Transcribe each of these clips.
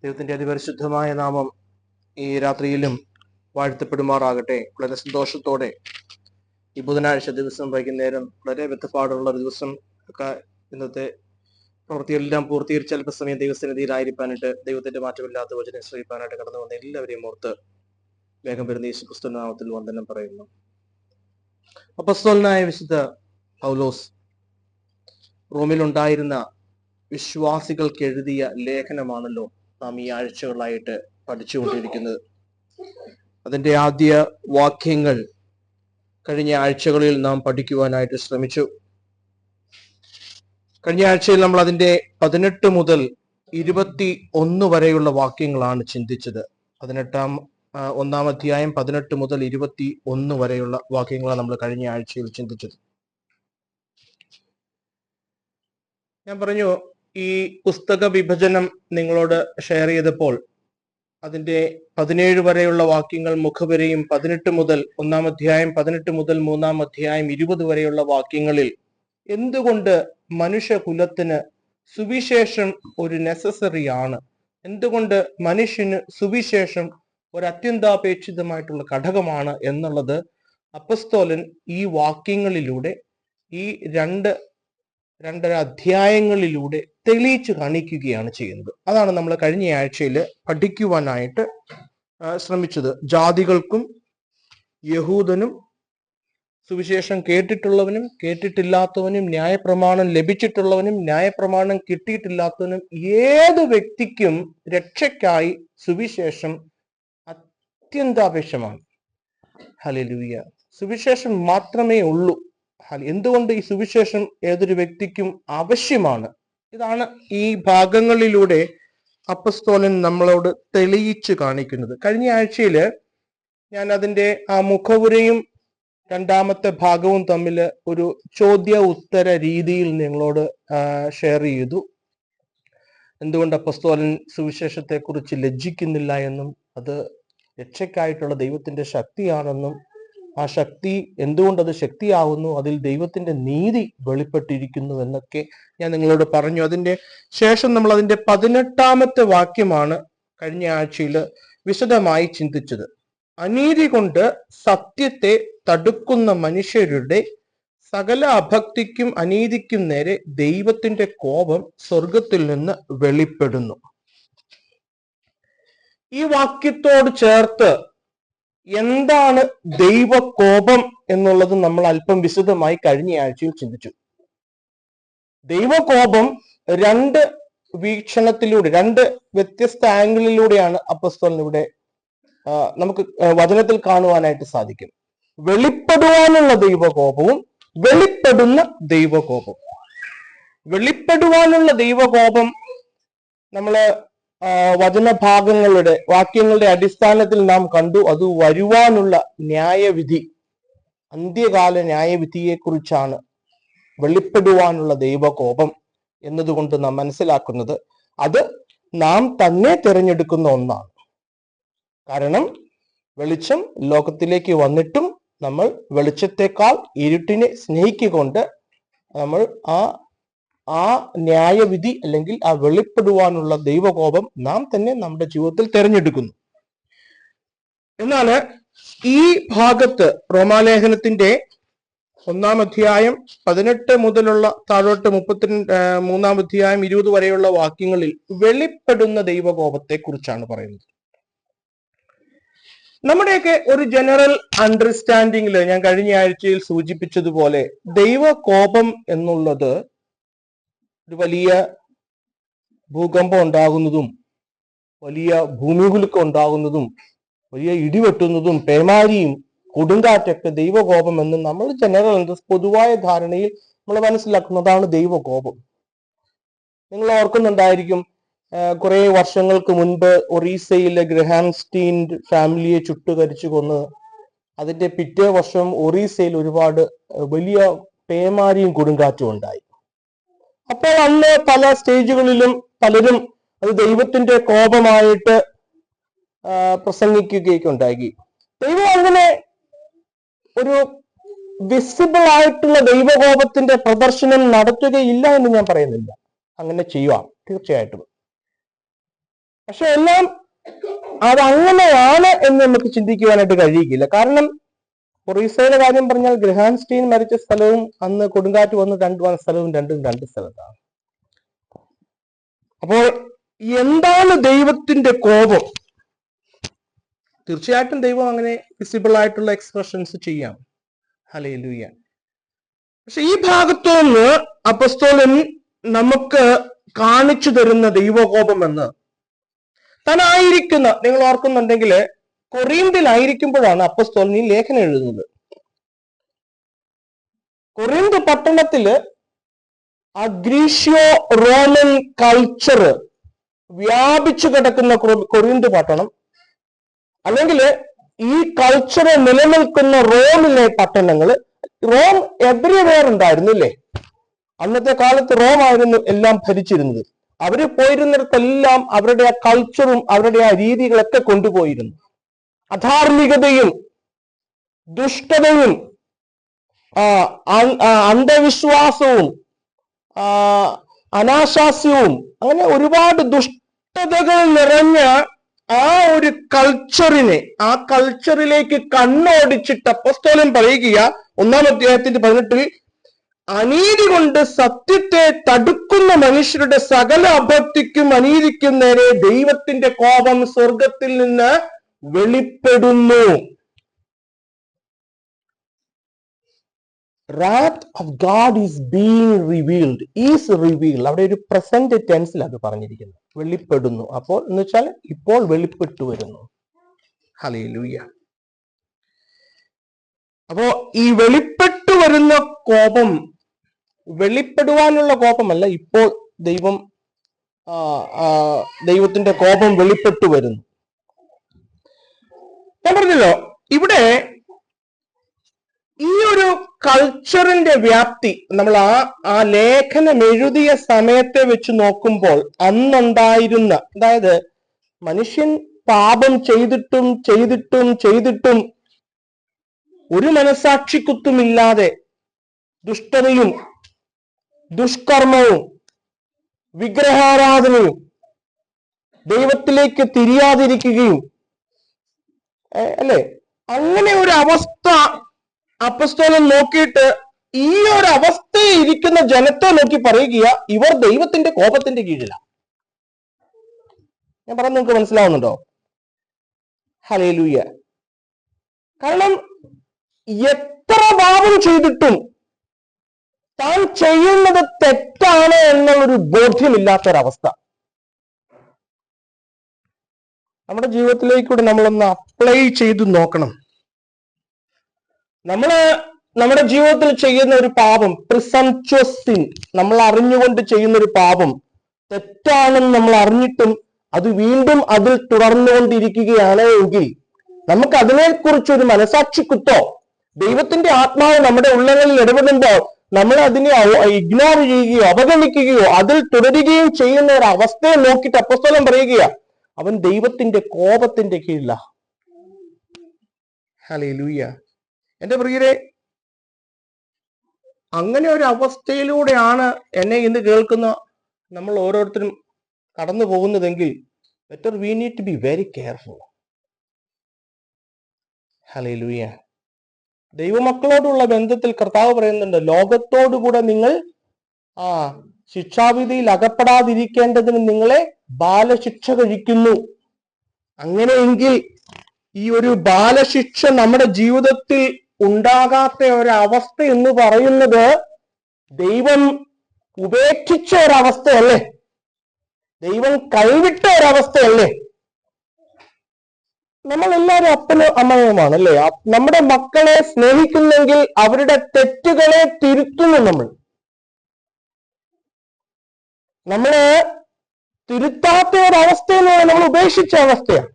ദൈവത്തിന്റെ അതിപരിശുദ്ധമായ നാമം ഈ രാത്രിയിലും വാഴ്ത്തപ്പെടുമാറാകട്ടെ. വളരെ സന്തോഷത്തോടെ ഈ ബുധനാഴ്ച ദിവസം വൈകുന്നേരം വളരെ വ്യക്തപ്പാടുള്ള ഒരു ദിവസം ഒക്കെ ഇന്നത്തെ പ്രവൃത്തികളെല്ലാം പൂർത്തീകരിച്ച് അല്പസമയം ദൈവസന്നിധിയിലായിരിക്കാനായിട്ട് ദൈവത്തിന്റെ മാറ്റമില്ലാത്ത വചനം ശ്രമിക്കാനായിട്ട് കടന്നു വന്ന എല്ലാവരെയും ഓർത്ത് വേഗം വരുന്ന യേശുക്രിസ്തു നാമത്തിൽ വന്ദനം പറയുന്നു. അപ്പസ്തോലനായ വിശുദ്ധ പൗലോസ് റോമിലുണ്ടായിരുന്ന വിശ്വാസികൾക്ക് എഴുതിയ ലേഖനമാണല്ലോ നാം ഈ ആഴ്ചകളായിട്ട് പഠിച്ചുകൊണ്ടിരിക്കുന്നത്. അതിന്റെ ആദ്യ വാക്യങ്ങൾ കഴിഞ്ഞ ആഴ്ചകളിൽ നാം പഠിക്കുവാനായിട്ട് ശ്രമിച്ചു. കഴിഞ്ഞ ആഴ്ചയിൽ നമ്മൾ അതിന്റെ 18 മുതൽ 21 വരെയുള്ള വാക്യങ്ങളാണ് ചിന്തിച്ചത്. 1-ാം അധ്യായം 18 മുതൽ 21 വരെയുള്ള വാക്യങ്ങളാണ് നമ്മൾ കഴിഞ്ഞ ആഴ്ചയിൽ ചിന്തിച്ചത്. ഞാൻ പറഞ്ഞു, ഈ പുസ്തക വിഭജനം നിങ്ങളോട് ഷെയർ ചെയ്തപ്പോൾ അതിന്റെ 17 വരെയുള്ള വാക്യങ്ങൾ മുഖവരെയും 18 മുതൽ 1-ാം അധ്യായം 18 മുതൽ 3-ാം അധ്യായം 20 വരെയുള്ള വാക്യങ്ങളിൽ എന്തുകൊണ്ട് മനുഷ്യകുലത്തിന് സുവിശേഷം ഒരു നെസസറി ആണ്, എന്തുകൊണ്ട് മനുഷ്യന് സുവിശേഷം ഒരു അത്യന്താപേക്ഷിതമായിട്ടുള്ള ഘടകമാണ് എന്നുള്ളത് അപ്പസ്തോലൻ ഈ വാക്യങ്ങളിലൂടെ ഈ രണ്ടര അധ്യായങ്ങളിലൂടെ തെളിയിച്ചു കാണിക്കുകയാണ് ചെയ്യുന്നത്. അതാണ് നമ്മൾ കഴിഞ്ഞ ആഴ്ചയിൽ പഠിക്കുവാനായിട്ട് ശ്രമിച്ചത്. ജാതികൾക്കും യഹൂദനും സുവിശേഷം കേട്ടിട്ടുള്ളവനും കേട്ടിട്ടില്ലാത്തവനും ന്യായപ്രമാണം ലഭിച്ചിട്ടുള്ളവനും ന്യായപ്രമാണം കിട്ടിയിട്ടില്ലാത്തവനും ഏത് വ്യക്തിക്കും രക്ഷയ്ക്കായി സുവിശേഷം അത്യന്താപേക്ഷമാണ്. ഹല്ലേലൂയ. സുവിശേഷം മാത്രമേ ഉള്ളൂ. എന്തുകൊണ്ട് ഈ സുവിശേഷം ഏതൊരു വ്യക്തിക്കും ആവശ്യമാണ്? ഇതാണ് ഈ ഭാഗങ്ങളിലൂടെ അപ്പസ്തോലൻ നമ്മളോട് തെളിയിച്ചു കാണിക്കുന്നത്. കഴിഞ്ഞ ആഴ്ചയില് ഞാൻ അതിന്റെ ആ മുഖവുരയും 2-ാമത്തെ ഭാഗവും തമ്മിൽ ഒരു ചോദ്യ ഉത്തര രീതിയിൽ നിങ്ങളോട് ഷെയർ ചെയ്തു. എന്തുകൊണ്ട് അപ്പസ്തോലൻ സുവിശേഷത്തെ കുറിച്ച് ലജ്ജിക്കുന്നില്ല എന്നും അത് രക്ഷയ്ക്കായിട്ടുള്ള ദൈവത്തിന്റെ ശക്തിയാണെന്നും ആ ശക്തി എന്തുകൊണ്ട് അത് ശക്തിയാവുന്നു, അതിൽ ദൈവത്തിന്റെ നീതി വെളിപ്പെട്ടിരിക്കുന്നു എന്നൊക്കെ ഞാൻ നിങ്ങളോട് പറഞ്ഞു. അതിന്റെ ശേഷം നമ്മൾ അതിന്റെ 18-ാമത്തെ വാക്യമാണ് കഴിഞ്ഞ ആഴ്ചയിൽ വിശദമായി ചിന്തിച്ചത്. അനീതി കൊണ്ട് സത്യത്തെ തടുക്കുന്ന മനുഷ്യരുടെ സകല അഭക്തിക്കും അനീതിക്കും നേരെ ദൈവത്തിന്റെ കോപം സ്വർഗത്തിൽ നിന്ന് വെളിപ്പെടുന്നു. ഈ വാക്യത്തോട് ചേർത്ത് എന്താണ് ദൈവകോപം എന്നുള്ളത് നമ്മൾ അല്പം വിശദമായി കഴിഞ്ഞ ആഴ്ചയിൽ ചിന്തിച്ചു. ദൈവകോപം 2 വീക്ഷണത്തിലൂടെ 2 വ്യത്യസ്ത ആംഗിളിലൂടെയാണ് അപ്പസ്തോലൻ ഇവിടെ നമുക്ക് വചനത്തിൽ കാണുവാനായിട്ട് സാധിക്കും. വെളിപ്പെടുവാനുള്ള ദൈവകോപവും വെളിപ്പെടുന്ന ദൈവകോപം. വെളിപ്പെടുവാനുള്ള ദൈവകോപം നമ്മള് വചനഭാഗങ്ങളുടെ വാക്യങ്ങളുടെ അടിസ്ഥാനത്തിൽ നാം കണ്ടു. അത് വരുവാനുള്ള ന്യായവിധി, അന്ത്യകാല ന്യായവിധിയെ കുറിച്ചാണ് വെളിപ്പെടുവാനുള്ള ദൈവകോപം എന്നതുകൊണ്ട് നാം മനസ്സിലാക്കുന്നത്. അത് നാം തന്നെ തിരഞ്ഞെടുക്കുന്ന ഒന്നാണ്. കാരണം വെളിച്ചം ലോകത്തിലേക്ക് വന്നിട്ടും നമ്മൾ വെളിച്ചത്തെക്കാൾ ഇരുട്ടിനെ സ്നേഹിക്കൊണ്ട് നമ്മൾ ആ ന്യായവിധി അല്ലെങ്കിൽ ആ വെളിപ്പെടുവാനുള്ള ദൈവകോപം നാം തന്നെ നമ്മുടെ ജീവിതത്തിൽ തിരഞ്ഞെടുക്കുന്നു. എന്നാൽ ഈ ഭാഗത്ത് റോമാലേഖനത്തിന്റെ 1-ാം അധ്യായം 18 മുതലുള്ള താഴോട്ട് 33-ാം അധ്യായം 20 വരെയുള്ള വാക്യങ്ങളിൽ വെളിപ്പെടുന്ന ദൈവകോപത്തെ കുറിച്ചാണ് പറയുന്നത്. നമ്മുടെയൊക്കെ ഒരു ജനറൽ അണ്ടർസ്റ്റാൻഡിങ്ങിൽ ഞാൻ കഴിഞ്ഞ ആഴ്ചയിൽ സൂചിപ്പിച്ചതുപോലെ ദൈവകോപം എന്നുള്ളത് ഒരു വലിയ ഭൂകമ്പം ഉണ്ടാകുന്നതും വലിയ ഭൂമികുലുക്കം ഉണ്ടാകുന്നതും വലിയ ഇടിവെട്ടുന്നതും പേമാരിയും കൊടുങ്കാറ്റൊക്കെ ദൈവകോപം എന്ന് നമ്മൾ ജനറൽ പൊതുവായ ധാരണയിൽ നമ്മൾ മനസ്സിലാക്കുന്നതാണ് ദൈവകോപം. നിങ്ങൾ ഓർക്കുന്നുണ്ടായിരിക്കും, കുറെ വർഷങ്ങൾക്ക് മുൻപ് ഒറീസയിലെ ഗ്രഹാംസ്റ്റീൻ ഫാമിലിയെ ചുട്ടുകരിച്ചു കൊന്ന് അതിന്റെ പിറ്റേ വർഷം ഒറീസയിൽ ഒരുപാട് വലിയ പേമാരിയും കൊടുങ്കാറ്റും ഉണ്ടായി. അപ്പോൾ അന്ന് പല സ്റ്റേജുകളിലും പലരും അത് ദൈവത്തിന്റെ കോപമായിട്ട് പ്രസംഗിക്കുകയൊക്കെ ഉണ്ടായി. ദൈവം അങ്ങനെ ഒരു വിസിബിൾ ആയിട്ടുള്ള ദൈവകോപത്തിന്റെ പ്രദർശനം നടത്തുകയില്ല എന്ന് ഞാൻ പറയുന്നില്ല. അങ്ങനെ ചെയ്യാം, തീർച്ചയായിട്ടും. പക്ഷെ എല്ലാം അതങ്ങനെയാണ് എന്ന് നമുക്ക് ചിന്തിക്കുവാനായിട്ട് കഴിയില്ല. കാരണം ഒറീസയുടെ കാര്യം പറഞ്ഞാൽ ഗ്രഹാൻസ്റ്റീൻ മരിച്ച സ്ഥലവും അന്ന് കൊടുങ്കാറ്റ് വന്ന് വന്ന സ്ഥലവും രണ്ടും രണ്ട് സ്ഥലത്താണ്. അപ്പോൾ എന്താണ് ദൈവത്തിന്റെ കോപം? തീർച്ചയായിട്ടും ദൈവം അങ്ങനെ വിസിബിൾ ആയിട്ടുള്ള എക്സ്പ്രഷൻസ് ചെയ്യാം. ഹല്ലേലൂയ. പക്ഷെ ഈ ഭാഗത്തുനിന്ന് അപ്പസ്തോലൻ നമുക്ക് കാണിച്ചു തരുന്ന ദൈവകോപം എന്ന് താനായിരിക്കുന്ന, നിങ്ങൾ ഓർക്കുന്നുണ്ടെങ്കിൽ കൊറിന്തിലായിരിക്കുമ്പോഴാണ് അപ്പസ്തോലൻ ഈ ലേഖനം എഴുതുന്നത്. കൊറിന്ത് പട്ടണത്തില് ആ ഗ്രീഷ്യോ റോമൻ കൾച്ചർ വ്യാപിച്ചു കിടക്കുന്ന കൊറിന്ത് പട്ടണം, അല്ലെങ്കിൽ ഈ കൾച്ചർ നിലനിൽക്കുന്ന റോമിലെ പട്ടണങ്ങൾ, റോം എവരിവെയർ ഉണ്ടായിരുന്നു അല്ലേ? അന്നത്തെ കാലത്ത് റോം ആയിരുന്നു എല്ലാം ഭരിച്ചിരുന്നത്. അവര് പോയിരുന്നിടത്തെല്ലാം അവരുടെ ആ കൾച്ചറും അവരുടെ ആ രീതികളൊക്കെ കൊണ്ടുപോയിരുന്നു. അധാർമികതയും ദുഷ്ടതയും അന്ധവിശ്വാസവും അനാശാസ്യവും അങ്ങനെ ഒരുപാട് ദുഷ്ടതകൾ നിറഞ്ഞ ആ ഒരു ആ കൾച്ചറിലേക്ക് കണ്ണോടിച്ചിട്ട് അപ്പോസ്തലൻ പറയുക 1-ാം അധ്യായത്തിന്റെ 18-ൽ, അനീതി കൊണ്ട് സത്യത്തെ തടുക്കുന്ന മനുഷ്യരുടെ സകല അഭക്തിക്കും അനീതിക്കും നേരെ ദൈവത്തിന്റെ കോപം സ്വർഗത്തിൽ നിന്ന് വെളിപ്പെടുന്നു. Wrath of God is being revealed, is revealed. അവിടെ ഒരു പ്രസന്റ് ടെൻസിൽ അത് പറഞ്ഞിരിക്കുന്നു, വെളിപ്പെടുന്നു. അപ്പോൾ എന്ന് വെച്ചാൽ ഇപ്പോൾ വെളിപ്പെട്ടു വരുന്നു. ഹല്ലേലൂയ. അപ്പോ ഈ വെളിപ്പെട്ടു വരുന്ന കോപം വെളിപ്പെടുവാനുള്ള കോപമല്ല, ഇപ്പോൾ ദൈവത്തിന്റെ കോപം വെളിപ്പെട്ടു വരുന്നു. ഞാൻ പറഞ്ഞല്ലോ, ഇവിടെ ഈ ഒരു കൾച്ചറിന്റെ വ്യാപ്തി നമ്മൾ ആ ലേഖനം എഴുതിയ സമയത്തെ വെച്ച് നോക്കുമ്പോൾ അന്നുണ്ടായിരുന്ന, അതായത് മനുഷ്യൻ പാപം ചെയ്തിട്ടും ചെയ്തിട്ടും ചെയ്തിട്ടും ഒരു മനസാക്ഷിക്കുത്തുമില്ലാതെ ദുഷ്ടതയും ദുഷ്കർമ്മവും വിഗ്രഹാരാധനയും ദൈവത്തിലേക്ക് തിരിയാതിരിക്കുകയും അല്ലെ, അങ്ങനെ ഒരു അവസ്ഥ അപ്പസ്തോലൻ നോക്കിയിട്ട് ഈ ഒരു അവസ്ഥയിൽ ഇരിക്കുന്ന ജനത്തെ നോക്കി പറയുക, ഇവർ ദൈവത്തിന്റെ കോപത്തിന്റെ കീഴിലാണ്. ഞാൻ പറഞ്ഞത് നിങ്ങൾക്ക് മനസ്സിലാവുന്നുണ്ടോ? ഹല്ലേലൂയ. കാരണം എത്ര പാപം ചെയ്തിട്ടും താൻ ചെയ്യുന്നത് തെറ്റാണ് എന്നുള്ളൊരു ബോധ്യമില്ലാത്തൊരവസ്ഥ നമ്മുടെ ജീവിതത്തിലേക്കൂടെ നമ്മളൊന്ന് അപ്ലൈ ചെയ്ത് നോക്കണം. നമ്മുടെ ജീവിതത്തിൽ ചെയ്യുന്ന ഒരു പാപം, പ്രിസംപ്ച്വസ് സിൻ, നമ്മൾ അറിഞ്ഞുകൊണ്ട് ചെയ്യുന്ന ഒരു പാപം തെറ്റാണെന്ന് നമ്മൾ അറിഞ്ഞിട്ടും അത് വീണ്ടും അതിൽ തുടർന്നുകൊണ്ടിരിക്കുകയാണ് എങ്കിൽ നമുക്ക് അതിനെക്കുറിച്ചൊരു മനസാക്ഷിക്കുത്തോ, ദൈവത്തിന്റെ ആത്മാവ് നമ്മുടെ ഉള്ളങ്ങളിൽ ഇടപെടുമ്പോൾ നമ്മൾ അതിനെ ഇഗ്നോർ ചെയ്യുകയോ അവഗണിക്കുകയോ അതിൽ തുടരുകയും ചെയ്യുന്ന ഒരു അവസ്ഥയെ നോക്കിയിട്ട് അപ്പോസ്തലൻ പറയുക, അവൻ ദൈവത്തിന്റെ കോപത്തിന്റെ കീഴില. ഹല്ലേലൂയ. എന്റെ പ്രിയരെ, അങ്ങനെ ഒരു അവസ്ഥയിലൂടെയാണ് എന്നെ ഇന്ന് കേൾക്കുന്ന നമ്മൾ ഓരോരുത്തരും കടന്നു പോകുന്നതെങ്കിൽ better we need to be very careful. Hallelujah. ദൈവമക്കളോടുള്ള ബന്ധത്തിൽ കർത്താവ് പറയുന്നുണ്ട്, ലോകത്തോടുകൂടെ നിങ്ങൾ ശിക്ഷാവിധിയിൽ അകപ്പെടാതിരിക്കേണ്ടതിന് നിങ്ങളെ ബാലശിക്ഷ കഴിക്കുന്നു. അങ്ങനെയെങ്കിൽ ഈ ഒരു ബാലശിക്ഷ നമ്മുടെ ജീവിതത്തിൽ ഉണ്ടാകാത്ത ഒരവസ്ഥ എന്ന് പറയുന്നത് ദൈവം ഉപേക്ഷിച്ച ഒരവസ്ഥയല്ലേ, ദൈവം കൈവിട്ട ഒരവസ്ഥയല്ലേ? നമ്മൾ എല്ലാവരും അപ്പനും അമ്മയുമാണ് അല്ലേ? നമ്മുടെ മക്കളെ സ്നേഹിക്കുന്നെങ്കിൽ അവരുടെ തെറ്റുകളെ തിരുത്തുന്നു. നമ്മളെ തിരുത്താത്ത ഒരവസ്ഥയെന്ന് പറഞ്ഞാൽ നമ്മൾ ഉപേക്ഷിച്ച അവസ്ഥയാണ്.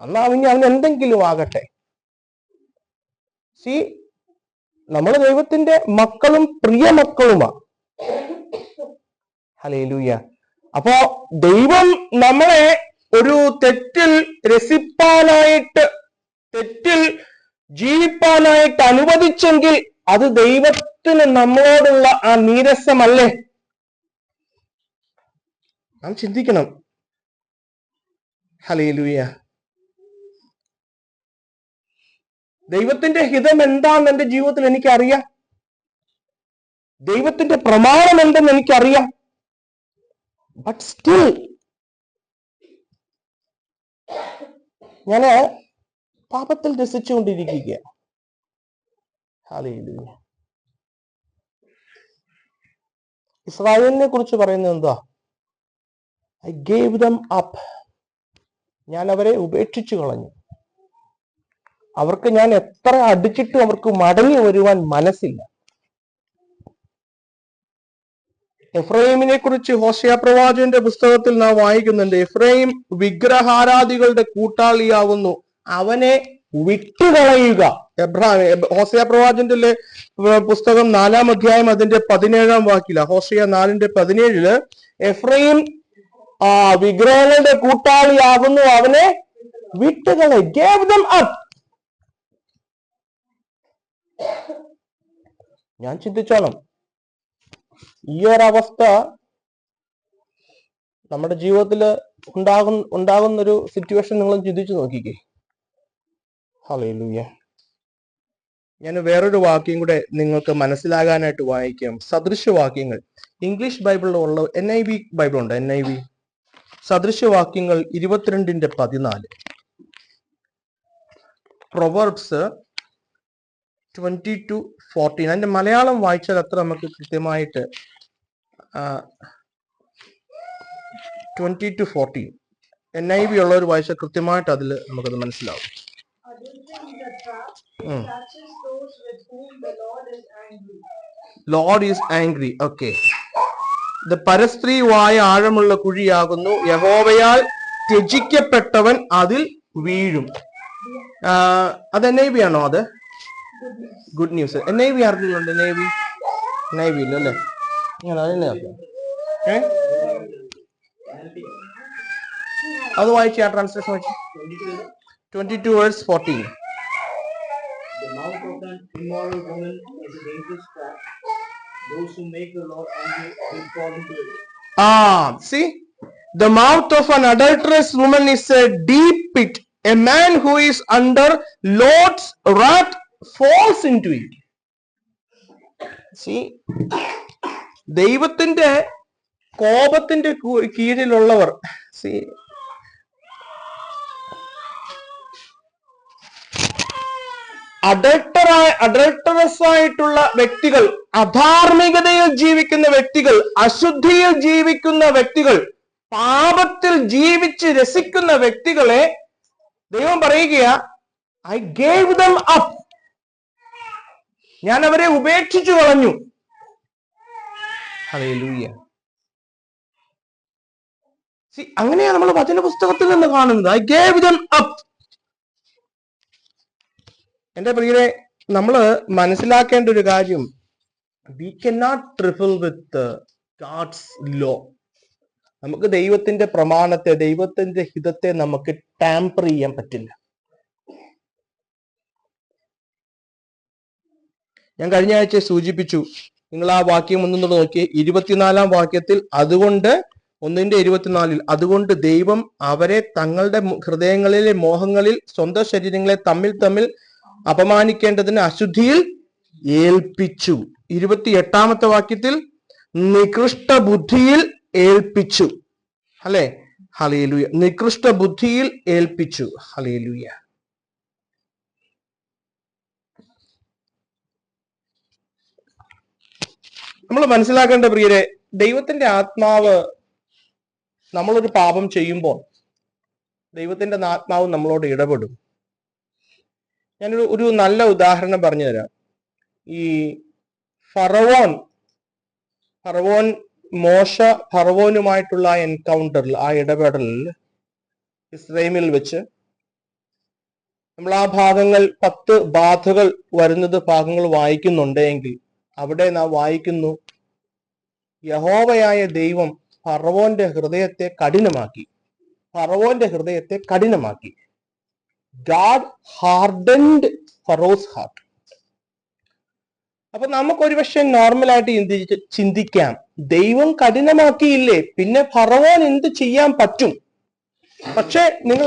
എന്നാ അവന് എന്തെങ്കിലും ആകട്ടെ. നമ്മൾ ദൈവത്തിന്റെ മക്കളും പ്രിയ മക്കളുമാണ്. ഹല്ലേലൂയ. അപ്പോ ദൈവം നമ്മളെ ഒരു തെറ്റിൽ രസിപ്പാനായിട്ട്, തെറ്റിൽ ജീവിപ്പാനായിട്ട് അനുവദിച്ചെങ്കിൽ അത് ദൈവത്തിന് നമ്മളോടുള്ള ആ നീരസമല്ലേ? നാം ചിന്തിക്കണം. ഹല്ലേലൂയ. ദൈവത്തിന്റെ ഹിതം എന്താണെന്ന് എന്റെ ജീവിതത്തിൽ എനിക്കറിയാം. ദൈവത്തിന്റെ പ്രമാണം എന്തെന്ന് എനിക്കറിയാം. ബട്ട് സ്റ്റിൽ ഞാന് പാപത്തിൽ രസിച്ചുകൊണ്ടിരിക്കുക. ഹല്ലേലൂയ. ഇസ്രായേലിനെ കുറിച്ച് പറയുന്നത് എന്താ? I gave them up. ഞാൻ അവരെ ഉപേക്ഷിച്ചു കളഞ്ഞു. അവർക്ക് ഞാൻ എത്ര അടിച്ചിട്ടും അവർക്ക് മടങ്ങി വരുവാൻ മനസ്സില്ല. എഫ്രൈമിനെ കുറിച്ച് ഹോശേയ പ്രവാചകന്റെ പുസ്തകത്തിൽ നാം വായിക്കുന്നുണ്ട്. എഫ്രൈം വിഗ്രഹാരാധികളുടെ കൂട്ടാളിയാവുന്നു, അവനെ വിട്ടുകളയുക. ഹോശേയ പ്രവാചകന്റെ പുസ്തകം 4-ാം അധ്യായം അതിന്റെ 17-ാം വാക്യത്തില, ഹോശേയ 4:17 എഫ്രൈം വിഗ്രഹങ്ങളുടെ കൂട്ടാളിയാകുന്നു, അവനെ വിട്ടുകളെ. Gave them up. ഞാൻ ചിന്തിച്ചോണം, ഈ ഒരവസ്ഥ നമ്മുടെ ജീവിതത്തിൽ ഉണ്ടാകുന്നൊരു സിറ്റുവേഷൻ നിങ്ങൾ ചിന്തിച്ചു നോക്കിക്കേ. ഹല്ലേലൂയ. ഞാൻ വേറൊരു വാക്യം കൂടെ നിങ്ങൾക്ക് മനസ്സിലാകാനായിട്ട് വായിക്കാം. സദൃശവാക്യങ്ങൾ ഇംഗ്ലീഷ് ബൈബിളിലുള്ള NIV ബൈബിൾ ഉണ്ട്. NIV സദൃശവാക്യങ്ങൾ 22:14. പ്രൊവർബ്സ് 20-14. അതിന്റെ മലയാളം വായിച്ചാൽ അത്ര നമുക്ക് കൃത്യമായിട്ട് 20-14 NIV ഉള്ളവർ വായിച്ചാൽ കൃത്യമായിട്ട് അതിൽ നമുക്കത് മനസ്സിലാവും. Lord is angry. Okay. The പരസ്ത്രീ വായ ആഴമുള്ള കുഴിയാകുന്നു, യഹോവയാൽ ത്യജിക്കപ്പെട്ടവൻ അതിൽ വീഴും. അത് NIV ആണോ? അത് ഗുഡ് ന്യൂസ്. NIV ആർക്കുണ്ട്? NIV ഇല്ല അല്ലേ? അത് വായിച്ചു. ആ ട്രാൻസ്ലേഷൻ വായിച്ചു. 22:14. The mouth of an immoral woman is a dangerous trap. Those who make the Lord angry will fall into it. See, the mouth of an adulterous woman is a deep pit. A man who is under Lord's wrath falls into it. See, ദൈവത്തിന്റെ കോപത്തിന്റെ കീഴിലുള്ളവർ, see, അഡൾട്ടറസ് ആയിട്ടുള്ള വ്യക്തികൾ, അധാർമികതയിൽ ജീവിക്കുന്ന വ്യക്തികൾ, അശുദ്ധിയിൽ ജീവിക്കുന്ന വ്യക്തികൾ, പാപത്തിൽ ജീവിച്ച് രസിക്കുന്ന വ്യക്തികളെ ദൈവം പറയുകയാ, ഐ ഗേവ് ദം അപ്പ്. ഞാൻ അവരെ ഉപേക്ഷിച്ചു കളഞ്ഞു. ഹല്ലേലൂയ. അങ്ങനെയാ നമ്മൾ വചന പുസ്തകത്തിൽ നിന്ന് കാണുന്നത്. I gave them up. എന്റെ പ്രിയരെ, നമ്മൾ മനസ്സിലാക്കേണ്ട ഒരു കാര്യം, we cannot trifle with God's law. നമുക്ക് ദൈവത്തിന്റെ പ്രമാണത്തെ, ദൈവത്തിന്റെ ഹിതത്തെ നമുക്ക് ടാമ്പർ ചെയ്യാൻ പറ്റില്ല. ഞാൻ കഴിഞ്ഞ ആഴ്ച സൂചിപ്പിച്ചു, നിങ്ങൾ ആ വാക്യം ഒന്നും നോക്കിയേ. 24-ാം വാക്യത്തിൽ, അതുകൊണ്ട് 1:24, അതുകൊണ്ട് ദൈവം അവരെ തങ്ങളുടെ ഹൃദയങ്ങളിലെ മോഹങ്ങളിൽ സ്വന്തം ശരീരങ്ങളെ തമ്മിൽ തമ്മിൽ അപമാനിക്കേണ്ടതിന് അശുദ്ധിയിൽ ഏൽപ്പിച്ചു. 28-ാമത്തെ വാക്യത്തിൽ, നികൃഷ്ട ബുദ്ധിയിൽ ഏൽപ്പിച്ചു. അല്ലെ? ഹല്ലേലൂയ. നികൃഷ്ട ബുദ്ധിയിൽ ഏൽപ്പിച്ചു. ഹല്ലേലൂയ. നമ്മൾ മനസ്സിലാക്കേണ്ട പ്രിയരെ, ദൈവത്തിന്റെ ആത്മാവ്, നമ്മളൊരു പാപം ചെയ്യുമ്പോൾ ദൈവത്തിന്റെ ആത്മാവ് നമ്മളോട് ഇടപെടും. ഞാനൊരു നല്ല ഉദാഹരണം പറഞ്ഞു തരാം. ഈ ഫറവോൻ ഫറവോനുമായിട്ടുള്ള ആ എൻകൗണ്ടറിൽ, ആ ഇടപെടലിൽ ഇസ്രയേലിൽ വെച്ച് നമ്മൾ ആ ഭാഗങ്ങൾ 10 ബാധകൾ വരുന്നത് ഭാഗങ്ങൾ വായിക്കുന്നുണ്ടെങ്കിൽ അവിടെ നാം വായിക്കുന്നു, യഹോവയായ ദൈവം ഫറവോന്റെ ഹൃദയത്തെ കഠിനമാക്കി. God hardened Pharaoh's heart. അപ്പൊ നമുക്കൊരു പക്ഷെ നോർമലായിട്ട് ചിന്തിക്കാം, ദൈവം കഠിനമാക്കിയില്ലേ, പിന്നെ ഫറവോൻ എന്ത് ചെയ്യാൻ പറ്റും? പക്ഷെ നിങ്ങൾ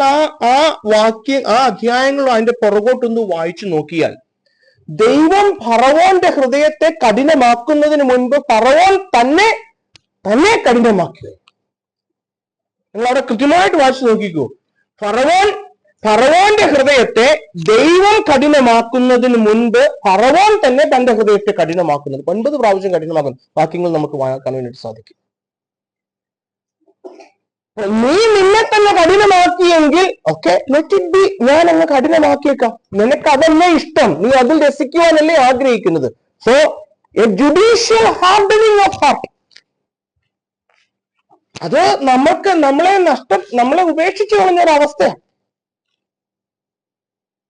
ആ വാക്യം, ആ അധ്യായങ്ങളും അതിന്റെ പുറകോട്ടൊന്ന് വായിച്ചു നോക്കിയാൽ, ദൈവം ഫറവോന്റെ ഹൃദയത്തെ കഠിനമാക്കുന്നതിന് മുൻപ് ഫറവോൻ തന്നെ കഠിനമാക്കി. നിങ്ങൾ അവിടെ കൃത്യമായിട്ട് വായിച്ചു നോക്കിക്കോ. ഫറവോന്റെ ഹൃദയത്തെ ദൈവം കഠിനമാക്കുന്നതിന് മുൻപ് ഫറവോൻ തന്നെ തന്റെ ഹൃദയത്തെ കഠിനമാക്കുന്നത്. 9 പ്രാവശ്യം കഠിനമാക്കുന്നു. വാക്യങ്ങൾ നമുക്ക് കാണാൻ വേണ്ടി സാധിക്കും. നീ നിന്നെ തന്നെ കഠിനമാക്കിയെങ്കിൽ ഓക്കെ, ലെറ്റ് ഇറ്റ് ബി, ഞാൻ അങ്ങ് കഠിനമാക്കിയേക്കാം. നിനക്ക് അതല്ലേ ഇഷ്ടം, നീ അതിൽ രസിക്കുവാനല്ലേ ആഗ്രഹിക്കുന്നത്. So A judicial hardening of heart, അത് നമ്മളെ ഉപേക്ഷിച്ചു കളഞ്ഞ ഒരു അവസ്ഥയാണ്.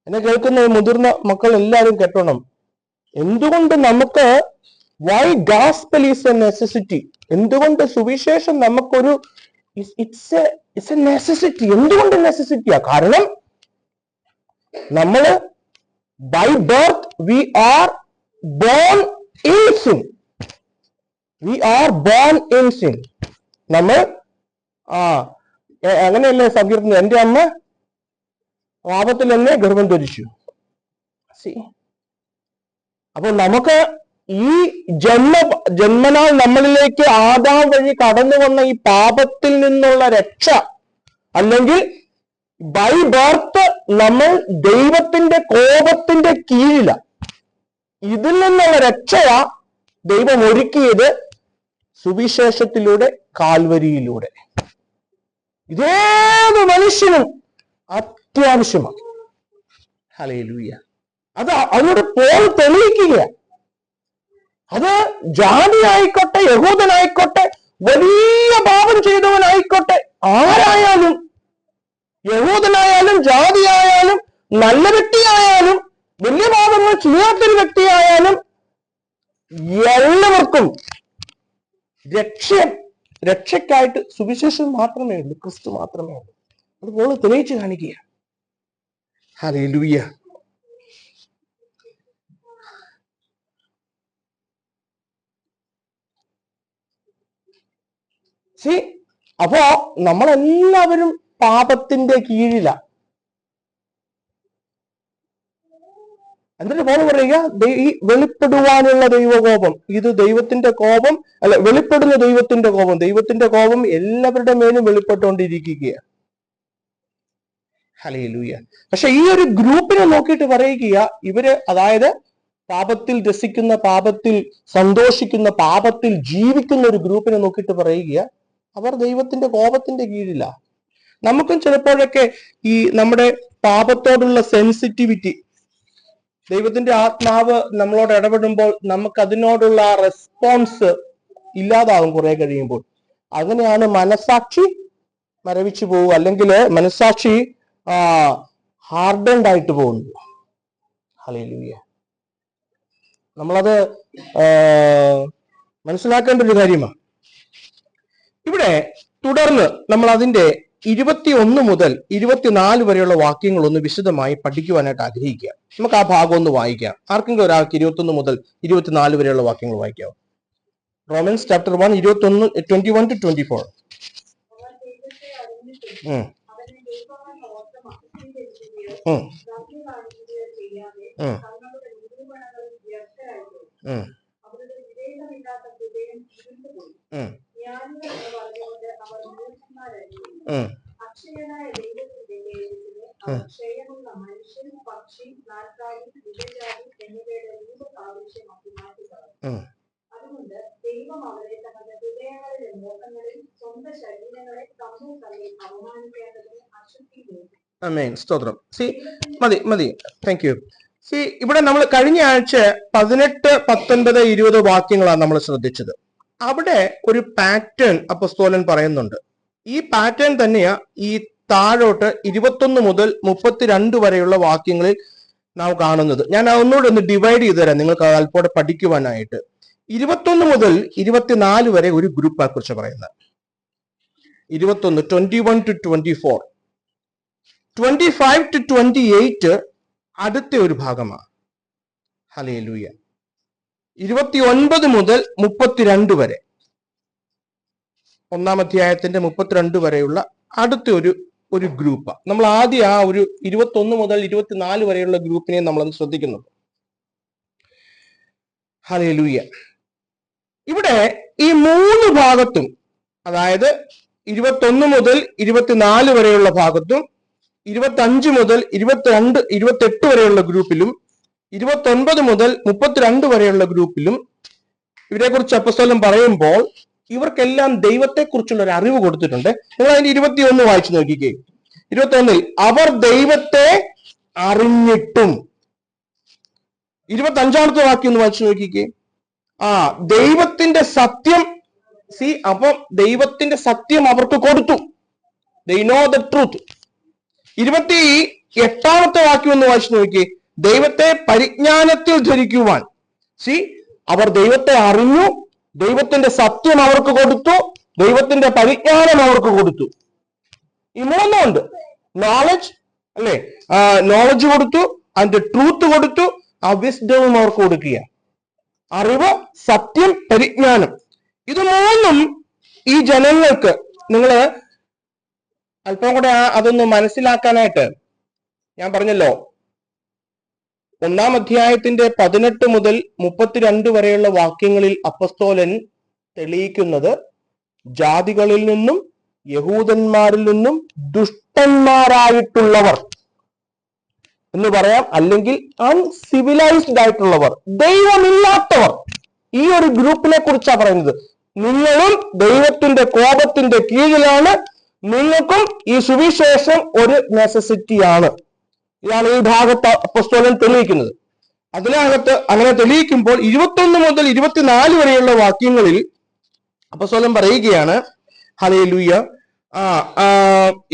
എന്നെ കേൾക്കുന്ന മുതിർന്ന മക്കൾ എല്ലാവരും കേട്ടോണം. എന്തുകൊണ്ട് നമുക്ക് why gospel is a necessity, എന്തുകൊണ്ട് സുവിശേഷം നമുക്കൊരു ഇറ്റ്സ് എ നെസസിറ്റി. എന്തുകൊണ്ട് നെസസിറ്റിയാ? കാരണം നമ്മള് by birth we are born in sin. We are born in sin. നമ്മൾ അങ്ങനെയല്ലേ സങ്കീർത്തനം, എന്റെ അമ്മ പാപത്തിൽ എന്നെ ഗർഭം ധരിച്ചു. അപ്പൊ നമുക്ക് ഈ ജന്മനാൽ നമ്മളിലേക്ക് ആദാം വഴി കടന്നു വന്ന ഈ പാപത്തിൽ നിന്നുള്ള രക്ഷ, അല്ലെങ്കിൽ ബൈ ബർത്ത് നമ്മൾ ദൈവത്തിന്റെ കോപത്തിന്റെ കീഴില. ഇതിൽ നിന്നുള്ള രക്ഷയാ ദൈവം ഒരുക്കിയത് സുവിശേഷത്തിലൂടെ, കാൽവരിയിലൂടെ. ഇതേത് മനുഷ്യനും അത്യാവശ്യമാണ്. ഹല്ലേലൂയ. അതിനോട് പോൾ തെളിയിക്കുക. അത് ജാതി ആയിക്കോട്ടെ, യഹൂദനായിക്കോട്ടെ, വലിയ പാപം ചെയ്തവനായിക്കോട്ടെ, ആരായാലും, യഹൂദനായാലും ജാതിയായാലും നല്ല വ്യക്തിയായാലും വലിയ പാപങ്ങൾ ചെയ്യാത്തൊരു വ്യക്തിയായാലും എല്ലാവർക്കും രക്ഷയ്ക്കായിട്ട് സുവിശേഷം മാത്രമേ ഉള്ളൂ, ക്രിസ്തു മാത്രമേ ഉള്ളൂ. അതുപോലെ തെളിയിച്ച് കാണിക്കുക. ഹല്ലേലൂയ. അപ്പോ നമ്മളെല്ലാവരും പാപത്തിന്റെ കീഴില. എന്നിട്ട് പോലും പറയുക, ഈ വെളിപ്പെടുവാനുള്ള ദൈവകോപം, ഇത് ദൈവത്തിന്റെ കോപം അല്ല, വെളിപ്പെടുന്ന ദൈവത്തിന്റെ കോപം എല്ലാവരുടെ മേലും വെളിപ്പെട്ടുകൊണ്ടിരിക്കുകയാണ്. ഹല്ലേലൂയ. പക്ഷെ ഈ ഒരു ഗ്രൂപ്പിനെ നോക്കിയിട്ട് പറയുക, ഇവര്, അതായത് പാപത്തിൽ രസിക്കുന്ന, പാപത്തിൽ സന്തോഷിക്കുന്ന, പാപത്തിൽ ജീവിക്കുന്ന ഒരു ഗ്രൂപ്പിനെ നോക്കിയിട്ട് പറയുക, അവർ ദൈവത്തിന്റെ കോപത്തിന്റെ കീഴില. നമുക്കും ചിലപ്പോഴൊക്കെ ഈ നമ്മുടെ പാപത്തോടുള്ള സെൻസിറ്റിവിറ്റി, ദൈവത്തിന്റെ ആത്മാവ് നമ്മളോട് ഇടപെടുമ്പോൾ നമുക്ക് അതിനോടുള്ള ആ റെസ്പോൺസ് ഇല്ലാതാകും കുറെ കഴിയുമ്പോൾ. അങ്ങനെയാണ് മനസാക്ഷി മരവിച്ചു പോകുക, അല്ലെങ്കിൽ മനസാക്ഷി ഹാർഡൻഡ് ആയിട്ട് പോകുന്നു. ഹല്ലേലൂയ. നമ്മളത് മനസ്സിലാക്കേണ്ട ഒരു കാര്യമാണ്. ഇവിടെ തുടർന്ന് നമ്മൾ അതിന്റെ 21 മുതൽ 24 വരെയുള്ള വാക്യങ്ങൾ ഒന്ന് വിശദമായി പഠിക്കുവാനായിട്ട് ആഗ്രഹിക്കുക. നമുക്ക് ആ ഭാഗം ഒന്ന് വായിക്കാം. ആർക്കെങ്കിലും ഒരാൾക്ക് 21 മുതൽ 24 വരെയുള്ള വാക്യങ്ങൾ വായിക്കാം. Romance chapter 1 21 to 24. ആമേൻ. സ്തോത്രം. മതി. Thank you. ഇവിടെ നമ്മൾ കഴിഞ്ഞ ആഴ്ച 18, 19, 20 വാക്യങ്ങളാണ് നമ്മൾ ശ്രദ്ധിച്ചത്. അവിടെ ഒരു പാറ്റേൺ അപ്പോസ്തലൻ പറയുന്നുണ്ട്. ഈ പാറ്റേൺ തന്നെയാ ഈ താഴോട്ട് 21 മുതൽ 32 വരെയുള്ള വാക്യങ്ങളിൽ നാം കാണുന്നത്. ഞാൻ ഒന്നുകൂടെ ഒന്ന് ഡിവൈഡ് ചെയ്തു തരാം നിങ്ങൾക്ക് അല്പോടെ പഠിക്കുവാനായിട്ട്. 21 മുതൽ 24 വരെ ഒരു ഗ്രൂപ്പിനെ കുറിച്ച് പറയുന്നത്. 21 21 to 24, 25 to 28 അടുത്ത ഒരു ഭാഗമാണ്. ഹല്ലേലൂയ. 29 മുതൽ 32 വരെ, 1-ാം അധ്യായത്തിന്റെ 32 വരെയുള്ള അടുത്ത ഒരു ഒരു ഗ്രൂപ്പ്. നമ്മൾ ആദ്യം ആ ഒരു 21 മുതൽ 24 വരെയുള്ള ഗ്രൂപ്പിനെ നമ്മളൊന്ന് ശ്രദ്ധിക്കുന്നു. ഹല്ലേലൂയ. ഇവിടെ ഈ 3 ഭാഗത്തും, അതായത് 21 മുതൽ 24 വരെയുള്ള ഭാഗത്തും 25 മുതൽ 28 വരെയുള്ള ഗ്രൂപ്പിലും 29 മുതൽ 32 വരെയുള്ള ഗ്രൂപ്പിലും ഇവരെ കുറിച്ച് അപ്പോസ്തലൻ പറയുമ്പോൾ ഇവർക്കെല്ലാം ദൈവത്തെക്കുറിച്ചുള്ള ഒരു അറിവ് കൊടുത്തിട്ടുണ്ട്. നിങ്ങൾ അതിന്റെ 21 വായിച്ചു നോക്കിക്കേ. 21 അവർ ദൈവത്തെ അറിഞ്ഞിട്ടും. 25-ാമത്തെ വാക്യം ഒന്ന് വായിച്ചു നോക്കിക്കേ. ദൈവത്തിന്റെ സത്യം, അപ്പൊ ദൈവത്തിന്റെ സത്യം അവർക്ക് കൊടുത്തു. They know the truth. 28-ാമത്തെ വാക്യം ഒന്ന് വായിച്ചു നോക്കിക്കേ. ദൈവത്തെ പരിജ്ഞാനത്തിൽ ധരിക്കുവാൻ. അവർ ദൈവത്തെ അറിഞ്ഞു, ദൈവത്തിന്റെ സത്യം അവർക്ക് കൊടുത്തു, ദൈവത്തിന്റെ പരിജ്ഞാനം അവർക്ക് കൊടുത്തു. ഈ മൂന്നുണ്ട്. നോളജ്, അല്ലെ, നോളജ് കൊടുത്തു, അതിന്റെ ട്രൂത്ത് കൊടുത്തു, ആ വിസ്ഡവും അവർക്ക് കൊടുക്കുക. അറിവ്, സത്യം, പരിജ്ഞാനം. ഇത് മൂന്നും ഈ ജനങ്ങൾക്ക്, നിങ്ങൾ അല്പം കൂടെ അതൊന്ന് മനസ്സിലാക്കാനായിട്ട് ഞാൻ പറഞ്ഞല്ലോ, 1-ാം അധ്യായത്തിന്റെ 18 മുതൽ 32 വരെയുള്ള വാക്യങ്ങളിൽ അപ്പോസ്തലൻ തെളിയിക്കുന്നത് ജാതികളിൽ നിന്നും യഹൂദന്മാരിൽ നിന്നും ദുഷ്ടന്മാരായിട്ടുള്ളവർ എന്ന് പറയാം, അല്ലെങ്കിൽ അൺസിവിലൈസ്ഡ് ആയിട്ടുള്ളവർ, ദൈവമില്ലാത്തവർ, ഈ ഒരു ഗ്രൂപ്പിനെ കുറിച്ചാണ് പറയുന്നത്. നിങ്ങളും ദൈവത്തിന്റെ കോപത്തിന്റെ കീഴിലാണ്, നിങ്ങൾക്കും ഈ സുവിശേഷം ഒരു നെസസിറ്റിയാണ്. ഇതാണ് ഈ ഭാഗത്ത് അപ്പോസ്തലൻ തെളിയിക്കുന്നത്. അതിനകത്ത് അങ്ങനെ തെളിയിക്കുമ്പോൾ 21 മുതൽ 24 വരെയുള്ള വാക്യങ്ങളിൽ അപ്പോസ്തലൻ പറയുകയാണ്, ഹല്ലേലൂയ,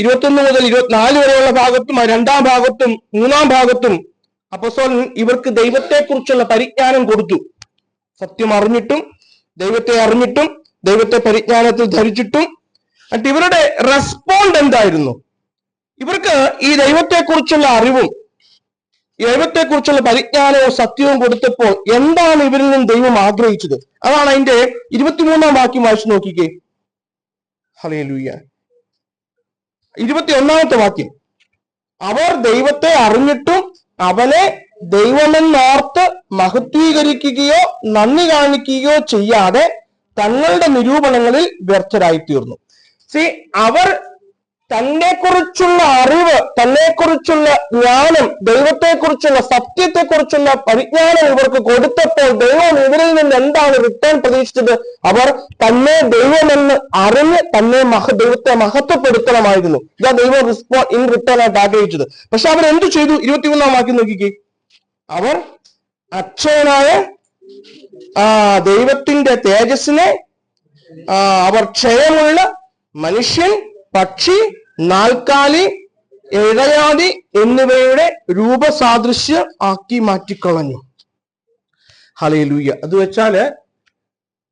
21 മുതൽ 24 വരെയുള്ള ഭാഗത്തും 2-ാം ഭാഗത്തും 3-ാം ഭാഗത്തും അപ്പോസ്തലൻ ഇവർക്ക് ദൈവത്തെക്കുറിച്ചുള്ള പരിജ്ഞാനം കൊടുത്തു. സത്യം അറിഞ്ഞിട്ടും, ദൈവത്തെ അറിഞ്ഞിട്ടും, ദൈവത്തെ പരിജ്ഞാനത്തിൽ ധരിച്ചിട്ടും. എന്നിട്ട് ഇവരുടെ റെസ്പോണ്ട് എന്തായിരുന്നു? ഇവർക്ക് ഈ ദൈവത്തെക്കുറിച്ചുള്ള അറിവും ദൈവത്തെക്കുറിച്ചുള്ള പരിജ്ഞാനവും സത്യവും കൊടുത്തപ്പോൾ എന്താണ് ഇവരിൽ നിന്ന് ദൈവം ആഗ്രഹിച്ചത്? അതാണ് അതിന്റെ 23-ാം വാക്യം വായിച്ചു നോക്കിക്കേ. ഹല്ലേലൂയ. 21-ാമത്തെ വാക്യം, അവർ ദൈവത്തെ അറിഞ്ഞിട്ടും അവനെ ദൈവമെന്നോർത്ത് മഹത്വീകരിക്കുകയോ നന്ദി കാണിക്കുകയോ ചെയ്യാതെ തങ്ങളുടെ നിരൂപണങ്ങളിൽ വ്യർത്ഥരായി തീർന്നു. അവർ തന്നെക്കുറിച്ചുള്ള അറിവ്, തന്നെക്കുറിച്ചുള്ള ജ്ഞാനം, ദൈവത്തെക്കുറിച്ചുള്ള സത്യത്തെക്കുറിച്ചുള്ള പരിജ്ഞാനം ഇവർക്ക് കൊടുത്തപ്പോൾ ദൈവം ഇവരിൽ നിന്ന് എന്താണ് റിട്ടേൺ പ്രതീക്ഷിച്ചത്? അവർ തന്നെ ദൈവമെന്ന് അറിഞ്ഞ് ദൈവത്തെ മഹത്വപ്പെടുത്തണമായിരുന്നു. ഇതാ ദൈവം ഇൻ റിട്ടേൺ ആയിട്ട് ആഗ്രഹിച്ചത്. പക്ഷെ അവർ എന്ത് ചെയ്തു? 23-ാം വാക്യം നോക്കിക്കേ. അവർ അക്ഷയനായ ദൈവത്തിന്റെ തേജസ്സിനെ, അവർ ക്ഷയമുള്ള മനുഷ്യൻ, പക്ഷി, നാൽക്കാലി, ഇഴയാതി എന്നിവയുടെ രൂപസാദൃശ്യം ആക്കി മാറ്റിക്കളഞ്ഞു. ഹല്ലേലൂയ. അത് വെച്ചാല്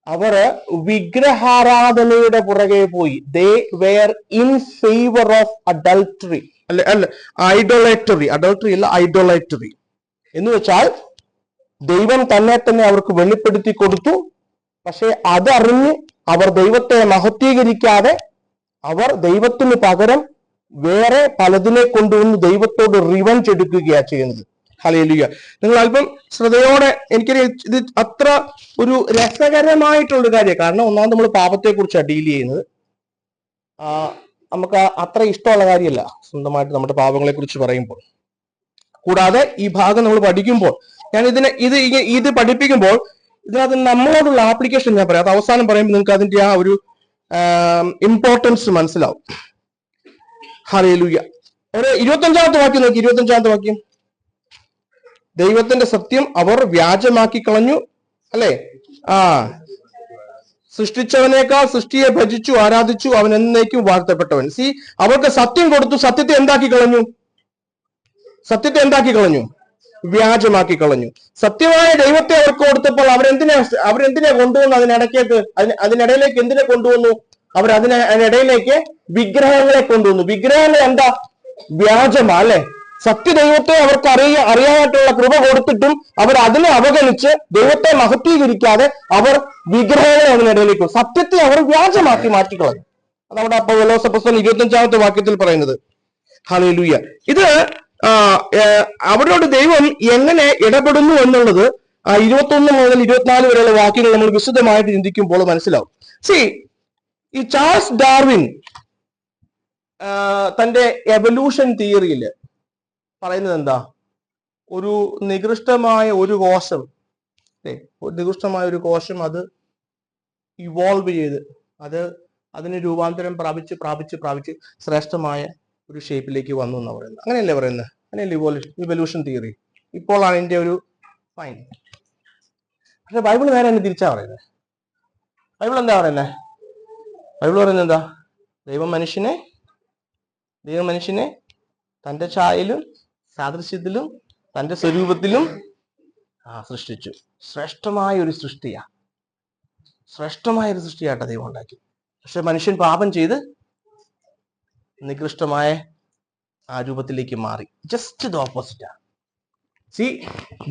അവർ വിഗ്രഹാരാധനയുടെ പുറകെ പോയി. They were in favour of adultery, അല്ല ഐഡോളറ്ററി, അഡൾട്ടറി അല്ല ഐഡോളറ്ററി എന്ന് വെച്ചാൽ ദൈവം തന്നെ അവർക്ക് വെളിപ്പെടുത്തി കൊടുത്തു. പക്ഷെ അതറിഞ്ഞ് അവർ ദൈവത്തെ മഹത്വീകരിക്കാതെ അവർ ദൈവത്തിന് പകരം വേറെ പലതിനെ കൊണ്ടുവന്ന് ദൈവത്തോട് റിവഞ്ച് എടുക്കുകയാണ് ചെയ്യുന്നത്. ഹല്ലേലൂയ. നിങ്ങൾ അല്പം ശ്രദ്ധയോടെ, എനിക്കറിയാം ഇത് അത്ര ഒരു രസകരമായിട്ടുള്ളൊരു കാര്യമാണ്. കാരണം ഒന്നാമത് നമ്മൾ പാപത്തെ കുറിച്ചാണ് ഡീൽ ചെയ്യുന്നത്. നമുക്ക് അത്ര ഇഷ്ടമുള്ള കാര്യമല്ല സ്വന്തമായിട്ട് നമ്മുടെ പാപങ്ങളെ കുറിച്ച് പറയുമ്പോൾ. കൂടാതെ ഈ ഭാഗം നമ്മൾ പഠിക്കുമ്പോൾ, ഞാൻ ഇത് പഠിപ്പിക്കുമ്പോൾ ഇതിനകത്ത് നമ്മളോടുള്ള ആപ്ലിക്കേഷൻ ഞാൻ പറയാം. അത് അവസാനം പറയുമ്പോൾ നിങ്ങൾക്ക് അതിന്റെ ആ ഒരു ഇമ്പോർട്ടൻസ് മനസ്സിലാവും. ഹല്ലേലൂയ. ഒരു 25-ാമത്തെ വാക്യം നോക്കി. 25-ാമത്തെ വാക്യം, ദൈവത്തിന്റെ സത്യം അവർ വ്യാജമാക്കി കളഞ്ഞു, അല്ലെ? സൃഷ്ടിച്ചവനേക്കാൾ സൃഷ്ടിയെ ഭജിച്ചു ആരാധിച്ചു, അവൻ എന്നേക്കും വാഴ്ത്തപ്പെട്ടവൻ. അവർക്ക് സത്യം കൊടുത്തു, സത്യത്തെ എന്താക്കി കളഞ്ഞു? സത്യത്തെ എന്താക്കി കളഞ്ഞു? വ്യാജമാക്കി കളഞ്ഞു. സത്യമായ ദൈവത്തെ അവർക്ക് കൊടുത്തപ്പോൾ അവരെന്തിനാ കൊണ്ടുവന്നു? അതിനിടയിലേക്ക് എന്തിനെ കൊണ്ടുവന്നു? അതിനിടയിലേക്ക് വിഗ്രഹങ്ങളെ കൊണ്ടുവന്നു. വിഗ്രഹങ്ങൾ എന്താ? വ്യാജമാ, അല്ലെ? സത്യദൈവത്തെ അവർക്ക് അറിയാനായിട്ടുള്ള കൃപ കൊടുത്തിട്ടും അവർ അതിനെ അവഗണിച്ച് ദൈവത്തെ മഹത്വീകരിക്കാതെ അവർ വിഗ്രഹങ്ങളെ അതിനിടയിലേക്ക്, സത്യത്തെ അവർ വ്യാജമാക്കി മാറ്റിക്കളഞ്ഞു. അതവിടെ പൗലോസ് അപ്പോസ്തലൻ 25-ാമത്തെ വാക്യത്തിൽ പറയുന്നത്. ഹല്ലേലൂയ. ഇത് അവരോട് ദൈവം എങ്ങനെ ഇടപെടുന്നു എന്നുള്ളത് 21 മുതൽ 24 വരെയുള്ള വാക്യങ്ങൾ നമ്മൾ വിശദമായിട്ട് ചിന്തിക്കുമ്പോൾ മനസ്സിലാവും. ഈ ചാൾസ് ഡാർവിൻ തന്റെ എവല്യൂഷൻ തിയറിയിൽ പറയുന്നത് എന്താ? ഒരു നികൃഷ്ടമായ ഒരു കോശം അത് ഇവോൾവ് ചെയ്ത് അതിന് രൂപാന്തരം പ്രാപിച്ച് ശ്രേഷ്ഠമായ ഒരു ഷേപ്പിലേക്ക് വന്നു എന്നാണ് പറയുന്നത്. അങ്ങനെയല്ലേ പറയുന്നത്? അങ്ങനെയല്ലേ ഇവല്യൂഷൻ തിയറി? ഇപ്പോഴാണ് അതിന്റെ ഒരു ഫൈൻ. പക്ഷെ ബൈബിൾ നേരെ തന്നെ തിരിച്ചാ പറയുന്നത്. ബൈബിൾ എന്താ പറയുന്നത്? ബൈബിൾ പറയുന്നത് എന്താ? ദൈവം മനുഷ്യനെ തന്റെ ഛായയിലും സാദൃശ്യത്തിലും തന്റെ സ്വരൂപത്തിലും സൃഷ്ടിച്ചു. ശ്രേഷ്ഠമായ ഒരു സൃഷ്ടിയായിട്ട് ദൈവം ഉണ്ടാക്കി. പക്ഷെ മനുഷ്യൻ പാപം ചെയ്ത് നികൃഷ്ടമായ ആ രൂപത്തിലേക്ക് മാറി. ജസ്റ്റ് ദ ഓപ്പോസിറ്റാണ്.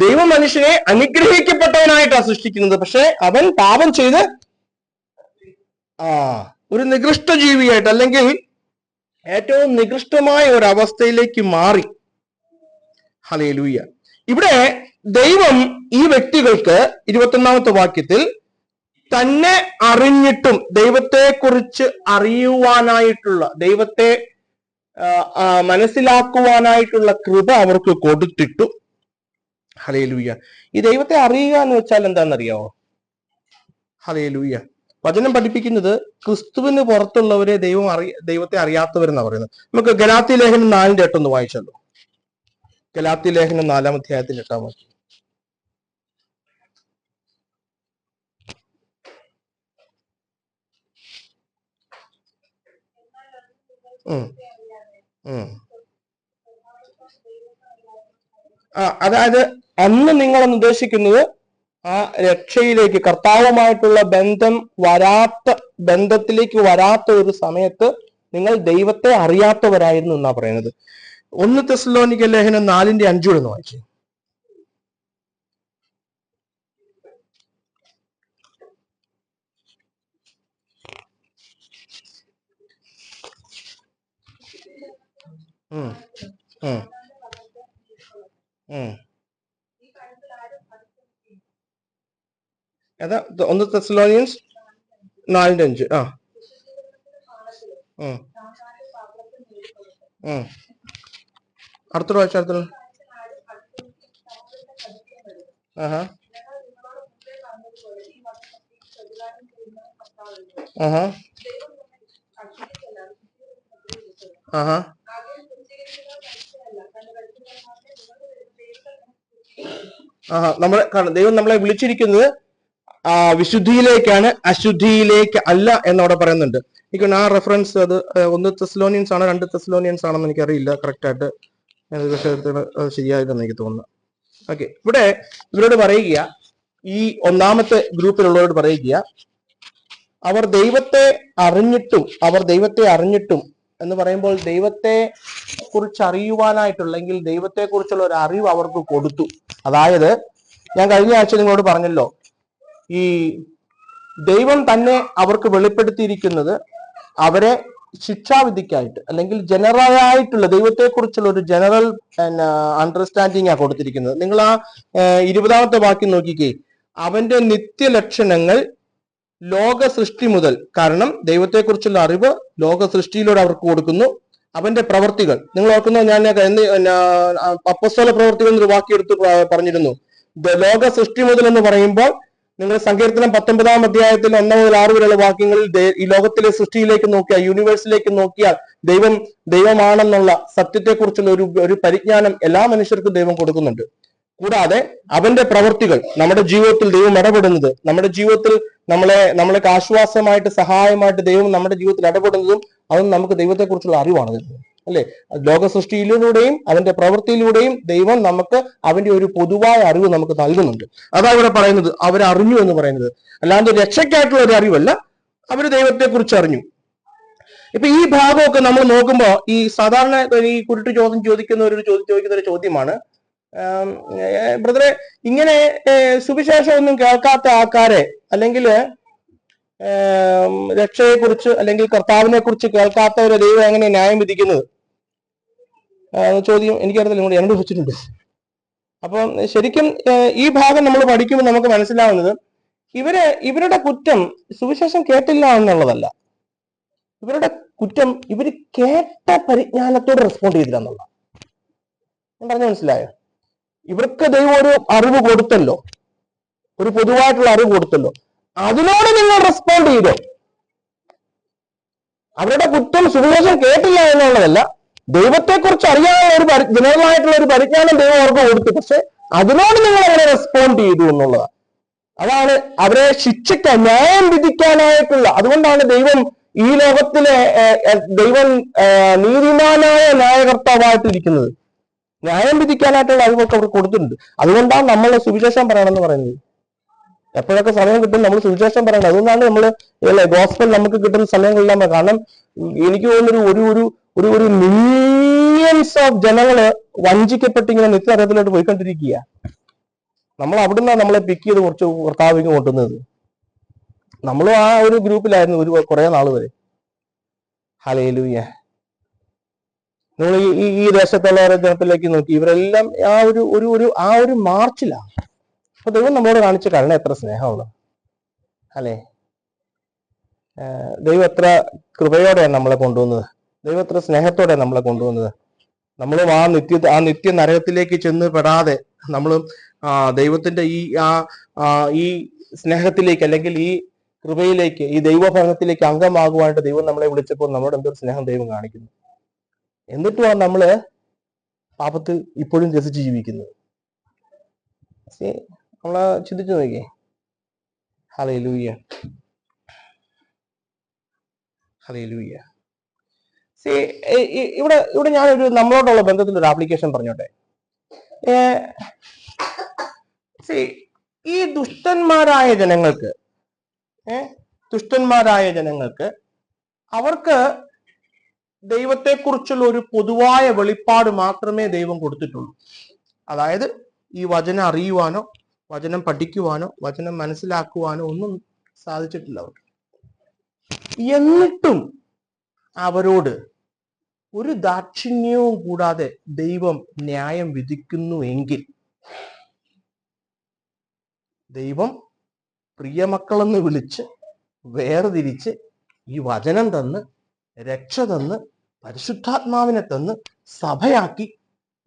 ദൈവം മനുഷ്യനെ അനുഗ്രഹിക്കപ്പെട്ടവനായിട്ടാണ് സൃഷ്ടിക്കുന്നത്. പക്ഷെ അവൻ പാപം ചെയ്ത് ഒരു നികൃഷ്ട ജീവിയായിട്ട്, അല്ലെങ്കിൽ ഏറ്റവും നികൃഷ്ടമായ ഒരു അവസ്ഥയിലേക്ക് മാറി. ഹല്ലേലൂയ. ഇവിടെ ദൈവം ഈ വ്യക്തികൾക്ക് 21-ാമത്തെ വാക്യത്തിൽ തന്നെ അറിഞ്ഞിട്ടും ദൈവത്തെക്കുറിച്ച് അറിയുവാനായിട്ടുള്ള, ദൈവത്തെ മനസ്സിലാക്കുവാനായിട്ടുള്ള കൃപ അവർക്ക് കൊടുത്തിട്ടു. ഹല്ലേലൂയ. ഈ ദൈവത്തെ അറിയുക എന്ന് വെച്ചാൽ എന്താണെന്നറിയാവോ? ഹല്ലേലൂയ. വചനം പഠിപ്പിക്കുന്നത് ക്രിസ്തുവിന് പുറത്തുള്ളവരെ ദൈവത്തെ അറിയാത്തവരെന്നാണ് പറയുന്നത്. നമുക്ക് ഗലാത്യ ലേഖനം 4:8 ഒന്ന് വായിച്ചല്ലോ. ഗലാത്യ ലേഖനം 4-ാം അധ്യായത്തിൽ 8-ാം വാക്യം. അതായത് അന്ന് നിങ്ങളെന്ന് ഉദ്ദേശിക്കുന്നത് ആ രക്ഷയിലേക്ക്, കർത്താവുമായിട്ടുള്ള ബന്ധത്തിലേക്ക് വരാത്ത ഒരു സമയത്ത് നിങ്ങൾ ദൈവത്തെ അറിയാത്തവരായിരുന്നു എന്നാ പറയുന്നത്. 1 തെസ്സലോനിക്ക ലേഖനം 4:5 എന്ന് വായിച്ചു. ഏതാ? 1 തെസ്സലോനിയൻസ് 4:5. അടുത്ത വായിച്ച അടുത്ത. ദൈവം നമ്മളെ വിളിച്ചിരിക്കുന്നത് വിശുദ്ധിയിലേക്കാണ്, അശുദ്ധിയിലേക്ക് അല്ല എന്നവിടെ പറയുന്നുണ്ട്. എനിക്ക് ആ റെഫറൻസ് അത് 1 തെസ്സലോനിയൻസ് ആണോ 2 തെസ്സലോനിയൻസ് ആണെന്ന് എനിക്കറിയില്ല കറക്റ്റ് ആയിട്ട്. ശരിയായില്ലെന്ന് എനിക്ക് തോന്നുന്നു. ഓക്കെ, ഇവിടെ ഇവരോട് പറയുക, ഈ 1-ാമത്തെ ഗ്രൂപ്പിലുള്ളവരോട് പറയുക, അവർ ദൈവത്തെ അറിഞ്ഞിട്ടും എന്ന് പറയുമ്പോൾ ദൈവത്തെ കുറിച്ച് അറിയുവാനായിട്ടുള്ള, അല്ലെങ്കിൽ ദൈവത്തെ കുറിച്ചുള്ള ഒരു അറിവ് അവർക്ക് കൊടുത്തു. അതായത് ഞാൻ കഴിഞ്ഞ ആഴ്ച നിങ്ങളോട് പറഞ്ഞല്ലോ, ഈ ദൈവം തന്നെ അവർക്ക് വെളിപ്പെടുത്തിയിരിക്കുന്നത് അവരെ ശിക്ഷാവിധിക്കായിട്ട്, അല്ലെങ്കിൽ ജനറൽ ആയിട്ടുള്ള ദൈവത്തെക്കുറിച്ചുള്ള ഒരു ജനറൽ അണ്ടർസ്റ്റാൻഡിങ് ആ കൊടുത്തിരിക്കുന്നത്. നിങ്ങൾ ആ 20-ാമത്തെ വാക്യം നോക്കിക്കേ. അവന്റെ നിത്യലക്ഷണങ്ങൾ ലോക സൃഷ്ടി മുതൽ, കാരണം ദൈവത്തെക്കുറിച്ചുള്ള അറിവ് ലോക സൃഷ്ടിയിലൂടെ അവർക്ക് കൊടുക്കുന്നു. അവന്റെ പ്രവർത്തികൾ നിങ്ങൾ ഓർക്കുന്നു, ഞാൻ അപ്പസ്തോല പ്രവർത്തികൾ എന്നൊരു വാക്യം എടുത്ത് പറഞ്ഞിരുന്നു. ലോക സൃഷ്ടി മുതൽ എന്ന് പറയുമ്പോൾ നിങ്ങൾ സങ്കീർത്തനം 19-ാം അധ്യായത്തിൽ 1 മുതൽ 6 വരെയുള്ള വാക്യങ്ങളിൽ ഈ ലോകത്തിലെ സൃഷ്ടിയിലേക്ക് നോക്കിയാൽ, യൂണിവേഴ്സിലേക്ക് നോക്കിയാൽ ദൈവമാണെന്നുള്ള സത്യത്തെക്കുറിച്ചുള്ള ഒരു പരിജ്ഞാനം എല്ലാ മനുഷ്യർക്കും ദൈവം കൊടുക്കുന്നുണ്ട്. കൂടാതെ അവന്റെ പ്രവൃത്തികൾ, നമ്മുടെ ജീവിതത്തിൽ ദൈവം ഇടപെടുന്നത്, നമ്മുടെ ജീവിതത്തിൽ നമ്മളെ ആശ്വാസമായിട്ട് സഹായമായിട്ട് ദൈവം നമ്മുടെ ജീവിതത്തിൽ ഇടപെടുന്നതും അതും നമുക്ക് ദൈവത്തെക്കുറിച്ചുള്ള അറിവാണ് തരുന്നത്, അല്ലെ? ലോക സൃഷ്ടിയിലൂടെയും അവന്റെ പ്രവൃത്തിയിലൂടെയും ദൈവം നമുക്ക് അവന്റെ ഒരു പൊതുവായ അറിവ് നമുക്ക് നൽകുന്നുണ്ട്. അതാ ഇവിടെ പറയുന്നത്, അവരറിഞ്ഞു എന്ന് പറയുന്നത്. അല്ലാണ്ട് രക്ഷയ്ക്കായിട്ടുള്ള ഒരു അറിവല്ല, അവര് ദൈവത്തെക്കുറിച്ച് അറിഞ്ഞു. ഇപ്പൊ ഈ ഭാഗമൊക്കെ നമ്മൾ നോക്കുമ്പോൾ, ഈ സാധാരണ ഈ കുരുട്ട് ചോദിക്കുന്ന ഒരു ചോദ്യമാണ്, ബ്രദറെ, ഇങ്ങനെ സുവിശേഷം ഒന്നും കേൾക്കാത്ത ആൾക്കാരെ, അല്ലെങ്കിൽ രക്ഷയെക്കുറിച്ച് അല്ലെങ്കിൽ കർത്താവിനെ കുറിച്ച് കേൾക്കാത്തവരെ ദൈവം എങ്ങനെ ന്യായം വിധിക്കുന്നത്? ചോദ്യം എനിക്കറിയത്തില്ല, നിങ്ങൾ എന്നോട് ചോദിച്ചിട്ടുണ്ട്. അപ്പം ശരിക്കും ഈ ഭാഗം നമ്മൾ പഠിക്കുമ്പോൾ നമുക്ക് മനസ്സിലാവുന്നത് ഇവരുടെ കുറ്റം സുവിശേഷം കേട്ടില്ല എന്നുള്ളതല്ല. ഇവരുടെ കുറ്റം ഇവർ കേട്ട പരിജ്ഞാനത്തോട് റെസ്പോണ്ട് ചെയ്തില്ല എന്നുള്ള. ഞാൻ പറഞ്ഞു മനസ്സിലായോ? ഇവർക്ക് ദൈവം ഒരു അറിവ് കൊടുത്തല്ലോ, ഒരു പൊതുവായിട്ടുള്ള അറിവ് കൊടുത്തല്ലോ, അതിനോട് നിങ്ങൾ റെസ്പോണ്ട് ചെയ്തോ. അവരുടെ കുറ്റം സുവിശേഷം കേട്ടില്ല എന്നുള്ളതല്ല, ദൈവത്തെക്കുറിച്ച് അറിയാനുള്ള ഒരു ജനറലായിട്ടുള്ള ഒരു പരിജ്ഞാനം ദൈവം അവർക്ക് കൊടുത്തു, പക്ഷെ അതിനോട് നിങ്ങൾ അവരെ റെസ്പോണ്ട് ചെയ്തു എന്നുള്ളതാണ്. അതാണ് അവരെ ശിക്ഷിക്കാൻ, ന്യായം വിധിക്കാനായിട്ടുള്ള. അതുകൊണ്ടാണ് ദൈവം ഈ ലോകത്തിലെ ദൈവം നീതിമാനായ ന്യായകർത്താവായിട്ടിരിക്കുന്നത്. ന്യായം വിധിക്കാനായിട്ടുള്ള അറിവൊക്കെ അവർക്ക് കൊടുത്തിട്ടുണ്ട്. അതുകൊണ്ടാണ് നമ്മൾ സുവിശേഷം പറയണമെന്ന് പറയുന്നത്. എപ്പോഴൊക്കെ സമയം കിട്ടും നമ്മൾ സുവിശേഷം പറയണം. അതുകൊണ്ടാണ് നമ്മൾ ഗോസ്പൽ നമുക്ക് കിട്ടുന്ന സമയങ്ങളെല്ലാം. കാരണം എനിക്ക് തോന്നുന്നൊരു ഒരു മില്യൺസ് ഓഫ് ജനങ്ങള് വഞ്ചിക്കപ്പെട്ട് ഇങ്ങനെ നിത്യനരകത്തിലോട്ട് പോയിക്കൊണ്ടിരിക്കുക. നമ്മൾ അവിടുന്ന് നമ്മളെ പിക്ക് ചെയ്ത് കുറച്ച് കർത്താവിലേക്ക് കൊണ്ടുവന്നത്. നമ്മളും ആ ഒരു ഗ്രൂപ്പിലായിരുന്നു കുറെ നാൾ വരെ. ഹല്ലേലൂയ. നിങ്ങൾ ഈ ദേശത്തുള്ളവരെ ജനത്തിലേക്ക് നോക്കി, ഇവരെല്ലാം ആ ഒരു മാർച്ചിലാണ്. അപ്പൊ ദൈവം നമ്മളോട് കാണിച്ച കരുണ എത്ര സ്നേഹമാണ് അല്ലേ? ദൈവം എത്ര കൃപയോടെയാണ് നമ്മളെ കൊണ്ടുവന്നത്, ദൈവം എത്ര സ്നേഹത്തോടെയാണ് നമ്മളെ കൊണ്ടുവന്നത്. നമ്മളും ആ നിത്യ നരകത്തിലേക്ക് ചെന്ന് പെടാതെ നമ്മളും ദൈവത്തിന്റെ ഈ സ്നേഹത്തിലേക്ക്, അല്ലെങ്കിൽ ഈ കൃപയിലേക്ക്, ഈ ദൈവഭരണത്തിലേക്ക് അംഗമാകുവാനായിട്ട് ദൈവം നമ്മളെ വിളിച്ചപ്പോൾ നമ്മളോട് എന്തൊരു സ്നേഹം ദൈവം കാണിക്കുന്നു. എന്നിട്ടുമാണ് നമ്മള് പാപത്തിൽ ഇപ്പോഴും രസിച്ച് ജീവിക്കുന്നത്. നമ്മളെ ചിന്തിച്ചു നോക്കിയേ. Hallelujah, hallelujah. ഇവിടെ ഞാനൊരു നമ്മളോടുള്ള ബന്ധത്തിൽ ഒരു ആപ്ലിക്കേഷൻ പറഞ്ഞോട്ടെ. ഈ ദുഷ്ടന്മാരായ ജനങ്ങൾക്ക് അവർക്ക് ദൈവത്തെക്കുറിച്ചുള്ള ഒരു പൊതുവായ വെളിപ്പാട് മാത്രമേ ദൈവം കൊടുത്തിട്ടുള്ളൂ. അതായത് ഈ വചനം അറിയുവാനോ വചനം പഠിക്കുവാനോ വചനം മനസ്സിലാക്കുവാനോ ഒന്നും സാധിച്ചിട്ടില്ല അവർക്ക്. എന്നിട്ടും അവരോട് ഒരു ദാക്ഷിണ്യവും കൂടാതെ ദൈവം ന്യായം വിധിക്കുന്നു എങ്കിൽ ദൈവം പ്രിയമക്കളെന്ന് വിളിച്ച് വേർതിരിച്ച് ഈ വചനം തന്ന് രക്ഷ തന്ന് പരിശുദ്ധാത്മാവിനെ തന്ന് സഭയാക്കി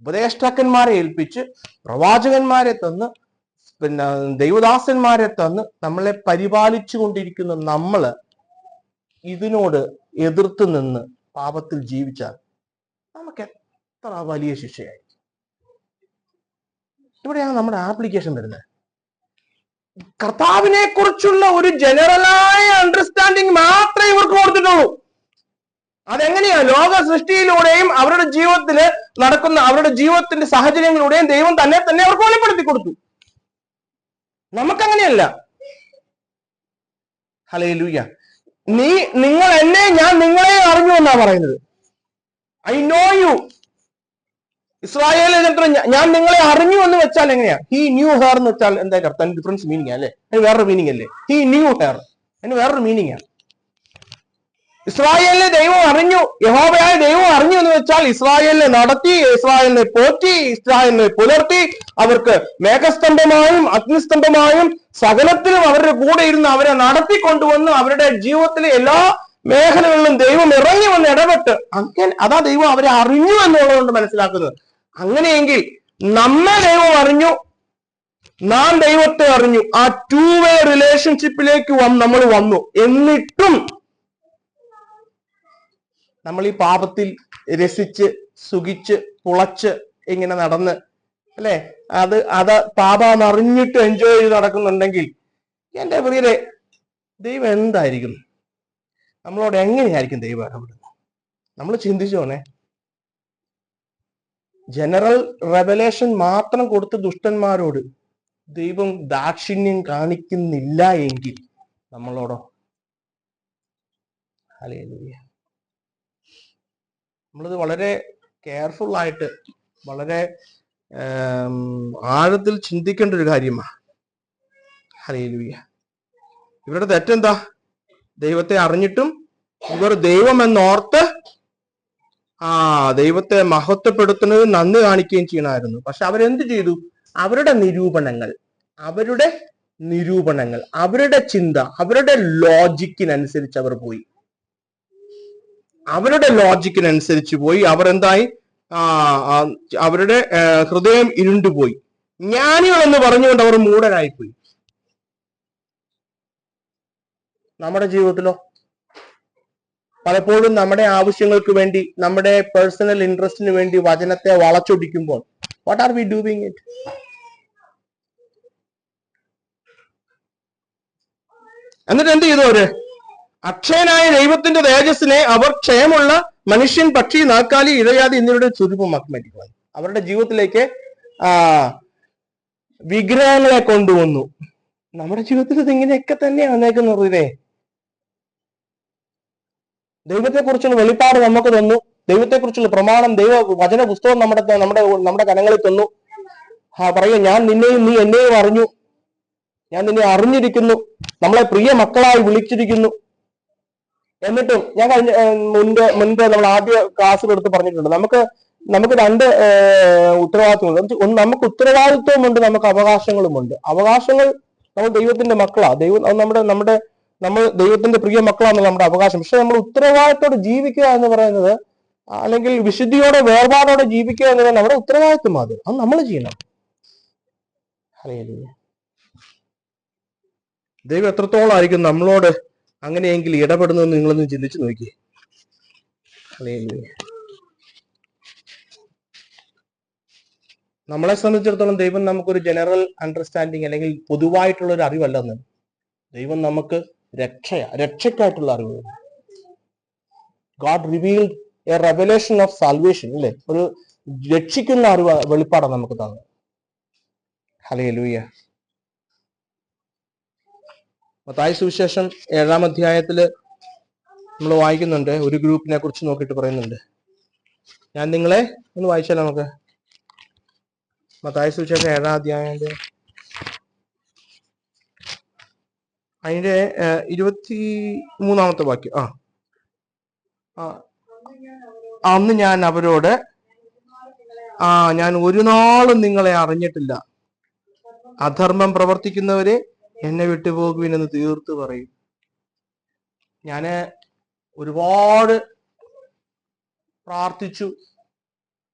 ഉപദേഷ്ടാക്കന്മാരെ ഏൽപ്പിച്ച് പ്രവാചകന്മാരെ തന്ന് പിന്നെ ദൈവദാസന്മാരെ തന്ന് നമ്മളെ പരിപാലിച്ചു കൊണ്ടിരിക്കുന്ന നമ്മള് ഇതിനോട് എതിർത്ത് നിന്ന് പാപത്തിൽ ജീവിച്ചാൽ നമുക്ക് എത്ര വലിയ ശിക്ഷയായി. ഇവിടെയാണ് നമ്മുടെ ആപ്ലിക്കേഷൻ വരുന്നത്. കർത്താവിനെ കുറിച്ചുള്ള ഒരു ജനറലായ അണ്ടർസ്റ്റാൻഡിങ് മാത്രമേ ഇവർക്ക് കൊടുത്തിട്ടുള്ളൂ. അതെങ്ങനെയാ? ലോക സൃഷ്ടിയിലൂടെയും അവരുടെ ജീവിതത്തിൽ നടക്കുന്ന അവരുടെ ജീവിതത്തിന്റെ സാഹചര്യങ്ങളിലൂടെയും ദൈവം തന്നെ അവർക്ക് വെളിപ്പെടുത്തി കൊടുത്തു. നമുക്കങ്ങനെയല്ല. ഹല്ലേലൂയ. നിങ്ങൾ എന്നെ, ഞാൻ നിങ്ങളെ അറിഞ്ഞു എന്നാ പറയുന്നത്. I know you. ഇസ്രായേലിലെ ഞാൻ നിങ്ങളെ അറിഞ്ഞു എന്ന് വെച്ചാൽ എങ്ങനെയാ? ഹി ന്യൂ ഹെയർ എന്ന് വെച്ചാൽ എന്താ അർത്ഥം? ഡിഫറൻസ് മീനിങ് അല്ലേ? അതിന് വേറൊരു മീനിങ് അല്ലേ? ഹി ന്യൂ ഹെയർ, അതിന് വേറൊരു മീനിങ് ആണ്. ഇസ്രായേലിനെ ദൈവം അറിഞ്ഞു, യഹോവയായ ദൈവം അറിഞ്ഞു എന്ന് വെച്ചാൽ ഇസ്രായേലിനെ നടത്തി, ഇസ്രായേലിനെ പോറ്റി, ഇസ്രായേലിനെ പുലർത്തി, അവർക്ക് മേഘസ്തംഭമായും അഗ്നിസ്തംഭമായും സകലത്തിലും അവരുടെ കൂടെ ഇരുന്ന് അവരെ നടത്തിക്കൊണ്ടുവന്ന് അവരുടെ ജീവിതത്തിലെ എല്ലാ മേഖലകളിലും ദൈവം ഇറങ്ങി വന്ന് ഇടപെട്ട് അങ്ങനെ അതാ ദൈവം അവരെ അറിഞ്ഞു എന്നുള്ളതുകൊണ്ട് മനസ്സിലാക്കുന്നത്. അങ്ങനെയെങ്കിൽ നമ്മെ ദൈവം അറിഞ്ഞു, നാം ദൈവത്തെ അറിഞ്ഞു. ആ ടു വേ റിലേഷൻഷിപ്പിലേക്ക് നമ്മൾ വന്നു. എന്നിട്ടും നമ്മൾ ഈ പാപത്തിൽ രസിച്ച് സുഖിച്ച് പുളച്ച് ഇങ്ങനെ നടന്ന് അല്ലെ, അത് പാപമെന്നറിഞ്ഞിട്ട് എൻജോയ് ചെയ്ത് നടക്കുന്നുണ്ടെങ്കിൽ എന്റെ പ്രിയരെ, ദൈവം എന്തായിരിക്കും നമ്മളോട്? എങ്ങനെയായിരിക്കും ദൈവം ഇടപെടുന്നത്? നമ്മൾ ചിന്തിച്ചോണേ. ജനറൽ റെവലേഷൻ മാത്രം കൊടുത്ത ദുഷ്ടന്മാരോട് ദൈവം ദാക്ഷിണ്യം കാണിക്കുന്നില്ല എങ്കിൽ നമ്മളോടോ? ഹല്ലേലൂയ. നമ്മളിത് വളരെ കെയർഫുൾ ആയിട്ട് വളരെ ആഴത്തിൽ ചിന്തിക്കേണ്ട ഒരു കാര്യമാണ്. ഹല്ലേലൂയ. ഇവരുടെ തെറ്റെന്താ? ദൈവത്തെ അറിഞ്ഞിട്ടും ഇവർ ദൈവം എന്നോർത്ത് ദൈവത്തെ മഹത്വപ്പെടുത്തുന്നതും നന്ദി കാണിക്കുകയും ചെയ്യണമായിരുന്നു. പക്ഷെ അവരെന്ത് ചെയ്തു? അവരുടെ നിരൂപണങ്ങൾ, അവരുടെ ചിന്ത, അവരുടെ ലോജിക്കിനനുസരിച്ച് അവർ പോയി. അവരെന്തായി? അവരുടെ ഹൃദയം ഇരുണ്ടുപോയി. ജ്ഞാനികൾ എന്ന് പറഞ്ഞുകൊണ്ട് അവർ മൂഢരായിപ്പോയി. നമ്മുടെ ജീവിതത്തിലോ പലപ്പോഴും നമ്മുടെ ആവശ്യങ്ങൾക്ക് വേണ്ടി, നമ്മുടെ പേഴ്സണൽ ഇൻട്രസ്റ്റിന് വേണ്ടി വചനത്തെ വളച്ചൊടിക്കുമ്പോൾ what are we doing it? എന്നിട്ട് എന്ത് ചെയ്തു അവര്? അക്ഷയനായ ദൈവത്തിന്റെ തേജസ്സിനെ അവർ ക്ഷയമുള്ള മനുഷ്യൻ, പക്ഷി, നാക്കാലി, ഇഴയാതി എന്നിവരുടെ സ്വരൂപമാക്കി മാറ്റിക്കളഞ്ഞു. അവരുടെ ജീവിതത്തിലേക്ക് വിഗ്രഹങ്ങളെ കൊണ്ടുവന്നു. നമ്മുടെ ജീവിതത്തിൽ ഇത് ഇങ്ങനെയൊക്കെ തന്നെയാണ് വന്നേക്കുന്നത്. ഇതേ ദൈവത്തെക്കുറിച്ചുള്ള വെളിപ്പാട് നമുക്ക് തന്നു, ദൈവത്തെക്കുറിച്ചുള്ള പ്രമാണം, ദൈവ വചന പുസ്തകം നമ്മുടെ കരങ്ങളിൽ തന്നു. പറയുക, ഞാൻ നിന്നെയും നീ എന്നെയും അറിഞ്ഞു, ഞാൻ നിന്നെ അറിഞ്ഞിരിക്കുന്നു, നമ്മളെ പ്രിയ മക്കളായി വിളിച്ചിരിക്കുന്നു. എന്നിട്ടും ഞാൻ മുൻപ് നമ്മൾ ആദ്യ ക്ലാസ്സിലെടുത്ത് പറഞ്ഞിട്ടുണ്ട്, നമുക്ക് രണ്ട് ഉത്തരവാദിത്വമുണ്ട്. നമുക്ക് ഉത്തരവാദിത്വമുണ്ട്, നമുക്ക് അവകാശങ്ങളുമുണ്ട്. അവകാശങ്ങൾ, നമ്മൾ ദൈവത്തിന്റെ മക്കളാ, നമ്മൾ ദൈവത്തിന്റെ പ്രിയ മക്കളാണെന്നുള്ള നമ്മുടെ അവകാശം. പക്ഷെ നമ്മൾ ഉത്തരവാദിത്തോടെ ജീവിക്കുക എന്ന് പറയുന്നത്, അല്ലെങ്കിൽ വിശുദ്ധിയോടെ വേർപാടോടെ ജീവിക്കുക എന്നത് നമ്മുടെ ഉത്തരവാദിത്വം. അത് നമ്മൾ ചെയ്യണം. ദൈവം എത്രത്തോളം ആയിരിക്കും നമ്മളോട് അങ്ങനെയെങ്കിൽ ഇടപെടുന്നതെന്ന് നിങ്ങളൊന്ന് ചിന്തിച്ചു നോക്കിയേ. നമ്മളെ സംബന്ധിച്ചിടത്തോളം ദൈവം നമുക്കൊരു ജനറൽ അണ്ടർസ്റ്റാൻഡിങ് അല്ലെങ്കിൽ പൊതുവായിട്ടുള്ള ഒരു അറിവല്ലെന്ന്. ദൈവം നമുക്ക് രക്ഷയ്ക്കായിട്ടുള്ള അറിവ്. God revealed A revelation of salvation, അല്ലെ? ഒരു രക്ഷിക്കുന്ന അറിവ്, വെളിപ്പാടാണ് നമുക്ക് തന്നത്. ഹല്ലേലൂയ. മത്തായി സുവിശേഷം 7-ാം അധ്യായത്തില് നമ്മൾ വായിക്കുന്നുണ്ട്, ഒരു ഗ്രൂപ്പിനെ കുറിച്ച് നോക്കിയിട്ട് പറയുന്നുണ്ട്. ഞാൻ നിങ്ങളെ ഒന്ന് വായിച്ചാലോ നമുക്ക്? മത്തായി സുവിശേഷം 7-ാം അധ്യായത്തിന്റെ അതിന്റെ 23-ാമത്തെ വാക്യം. അന്ന് ഞാൻ അവരോട്, ഞാൻ ഒരു നാളും നിങ്ങളെ അറിഞ്ഞിട്ടില്ല, അധർമ്മം പ്രവർത്തിക്കുന്നവരെ എന്നെ വിട്ടുപോകുവിനെന്ന് തീർത്ത് പറയും. ഞാന് ഒരുപാട് പ്രാർത്ഥിച്ചു,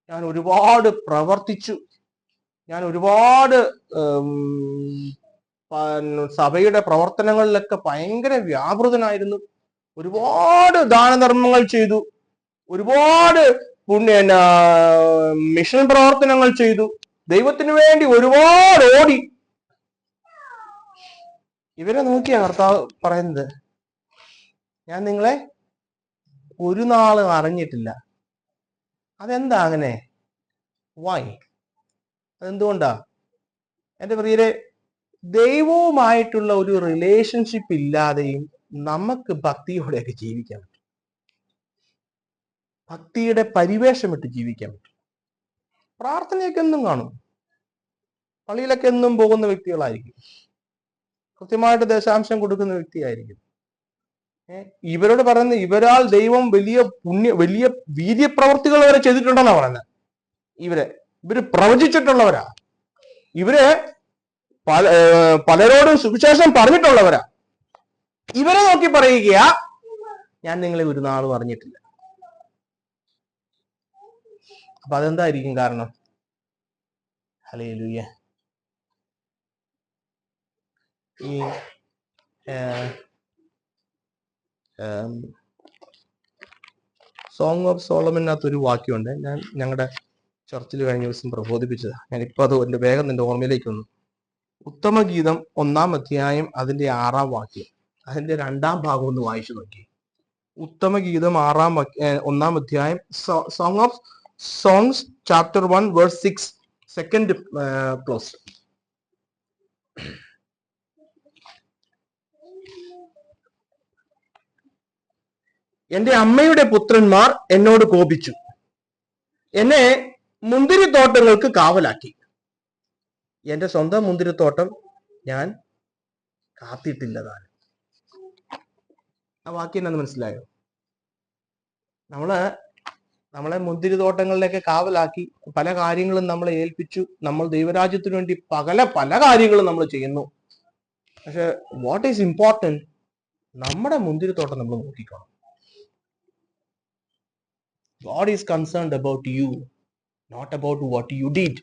ഞാൻ ഒരുപാട് പ്രവർത്തിച്ചു, ഞാൻ ഒരുപാട് സഭയുടെ പ്രവർത്തനങ്ങളിലൊക്കെ ഭയങ്കര വ്യാപൃതനായിരുന്നു, ഒരുപാട് ദാനധർമ്മങ്ങൾ ചെയ്തു, ഒരുപാട് മിഷൻ പ്രവർത്തനങ്ങൾ ചെയ്തു, ദൈവത്തിന് വേണ്ടി ഒരുപാട് ഓടി. ഇവരെ നോക്കിയാ കർത്താവ് പറയുന്നത്, ഞാൻ നിങ്ങളെ ഒരു നാളും അറിഞ്ഞിട്ടില്ല. അതെന്താ അങ്ങനെ? വായ്, അതെന്തുകൊണ്ടാ? എൻ്റെ പ്രിയരെ, ദൈവവുമായിട്ടുള്ള ഒരു റിലേഷൻഷിപ്പ് ഇല്ലാതെയും നമുക്ക് ഭക്തിയോടെയൊക്കെ ജീവിക്കാൻ പറ്റും. ഭക്തിയുടെ പരിവേഷമിട്ട് ജീവിക്കാൻ പറ്റും. പ്രാർത്ഥനയൊക്കെ എന്നും കാണും, പള്ളിയിലൊക്കെ എന്നും പോകുന്ന വ്യക്തികളായിരിക്കും, കൃത്യമായിട്ട് ദശാംശം കൊടുക്കുന്ന വ്യക്തിയായിരിക്കും. ഇവരോട് പറയുന്നത്, ഇവരാൽ ദൈവം വലിയ വീര്യപ്രവർത്തികൾ വരെ ചെയ്തിട്ടുണ്ടെന്നാ പറയുന്നത്. ഇവര് പ്രവചിച്ചിട്ടുള്ളവരാ, ഇവര് പലരോടും സുവിശേഷം പറഞ്ഞിട്ടുള്ളവരാ. ഇവരെ നോക്കി പറയുക, ഞാൻ നിങ്ങളെ ഒരു നാളും അറിഞ്ഞിട്ടില്ല. അപ്പൊ അതെന്തായിരിക്കും കാരണം? ഹല്ലേലൂയ. ഈ സോങ് ഓഫ് സോളമനകത്ത് ഒരു വാക്യമുണ്ട്, ഞാൻ ഞങ്ങളുടെ ചർച്ചിൽ കഴിഞ്ഞ ദിവസം പ്രബോധിപ്പിച്ചതാ. ഞാനിപ്പോ അത് എൻ്റെ വേഗം നിന്റെ ഓർമ്മയിലേക്ക് വന്നു. ഉത്തമഗീതം 1-ാം അധ്യായം അതിന്റെ 6-ാം വാക്യം, അതിന്റെ 2-ാം ഭാഗം ഒന്ന് വായിച്ചു നോക്കി. ഉത്തമഗീതം 1-ാം അധ്യായം, song of songs chapter 1 verse 6, second clause. എന്റെ അമ്മയുടെ പുത്രന്മാർ എന്നോട് കോപിച്ചു, എന്നെ മുന്തിരിത്തോട്ടങ്ങൾക്ക് കാവലാക്കി. എന്റെ സ്വന്തം മുന്തിരിത്തോട്ടം ഞാൻ കാത്തിട്ടില്ലതാണ്. ആ വാക്യം എന്നു മനസ്സിലായോ? നമ്മളെ മുന്തിരിത്തോട്ടങ്ങളിലേക്ക് കാവലാക്കി പല കാര്യങ്ങളും നമ്മളെ ഏൽപ്പിച്ചു. നമ്മൾ ദൈവരാജ്യത്തിന് വേണ്ടി പല കാര്യങ്ങളും നമ്മൾ ചെയ്യുന്നു. പക്ഷെ വാട്ട് ഈസ് ഇമ്പോർട്ടൻറ്റ്, നമ്മുടെ മുന്തിരിത്തോട്ടം നമ്മൾ നോക്കിക്കണം. God is concerned about you, not about what you did.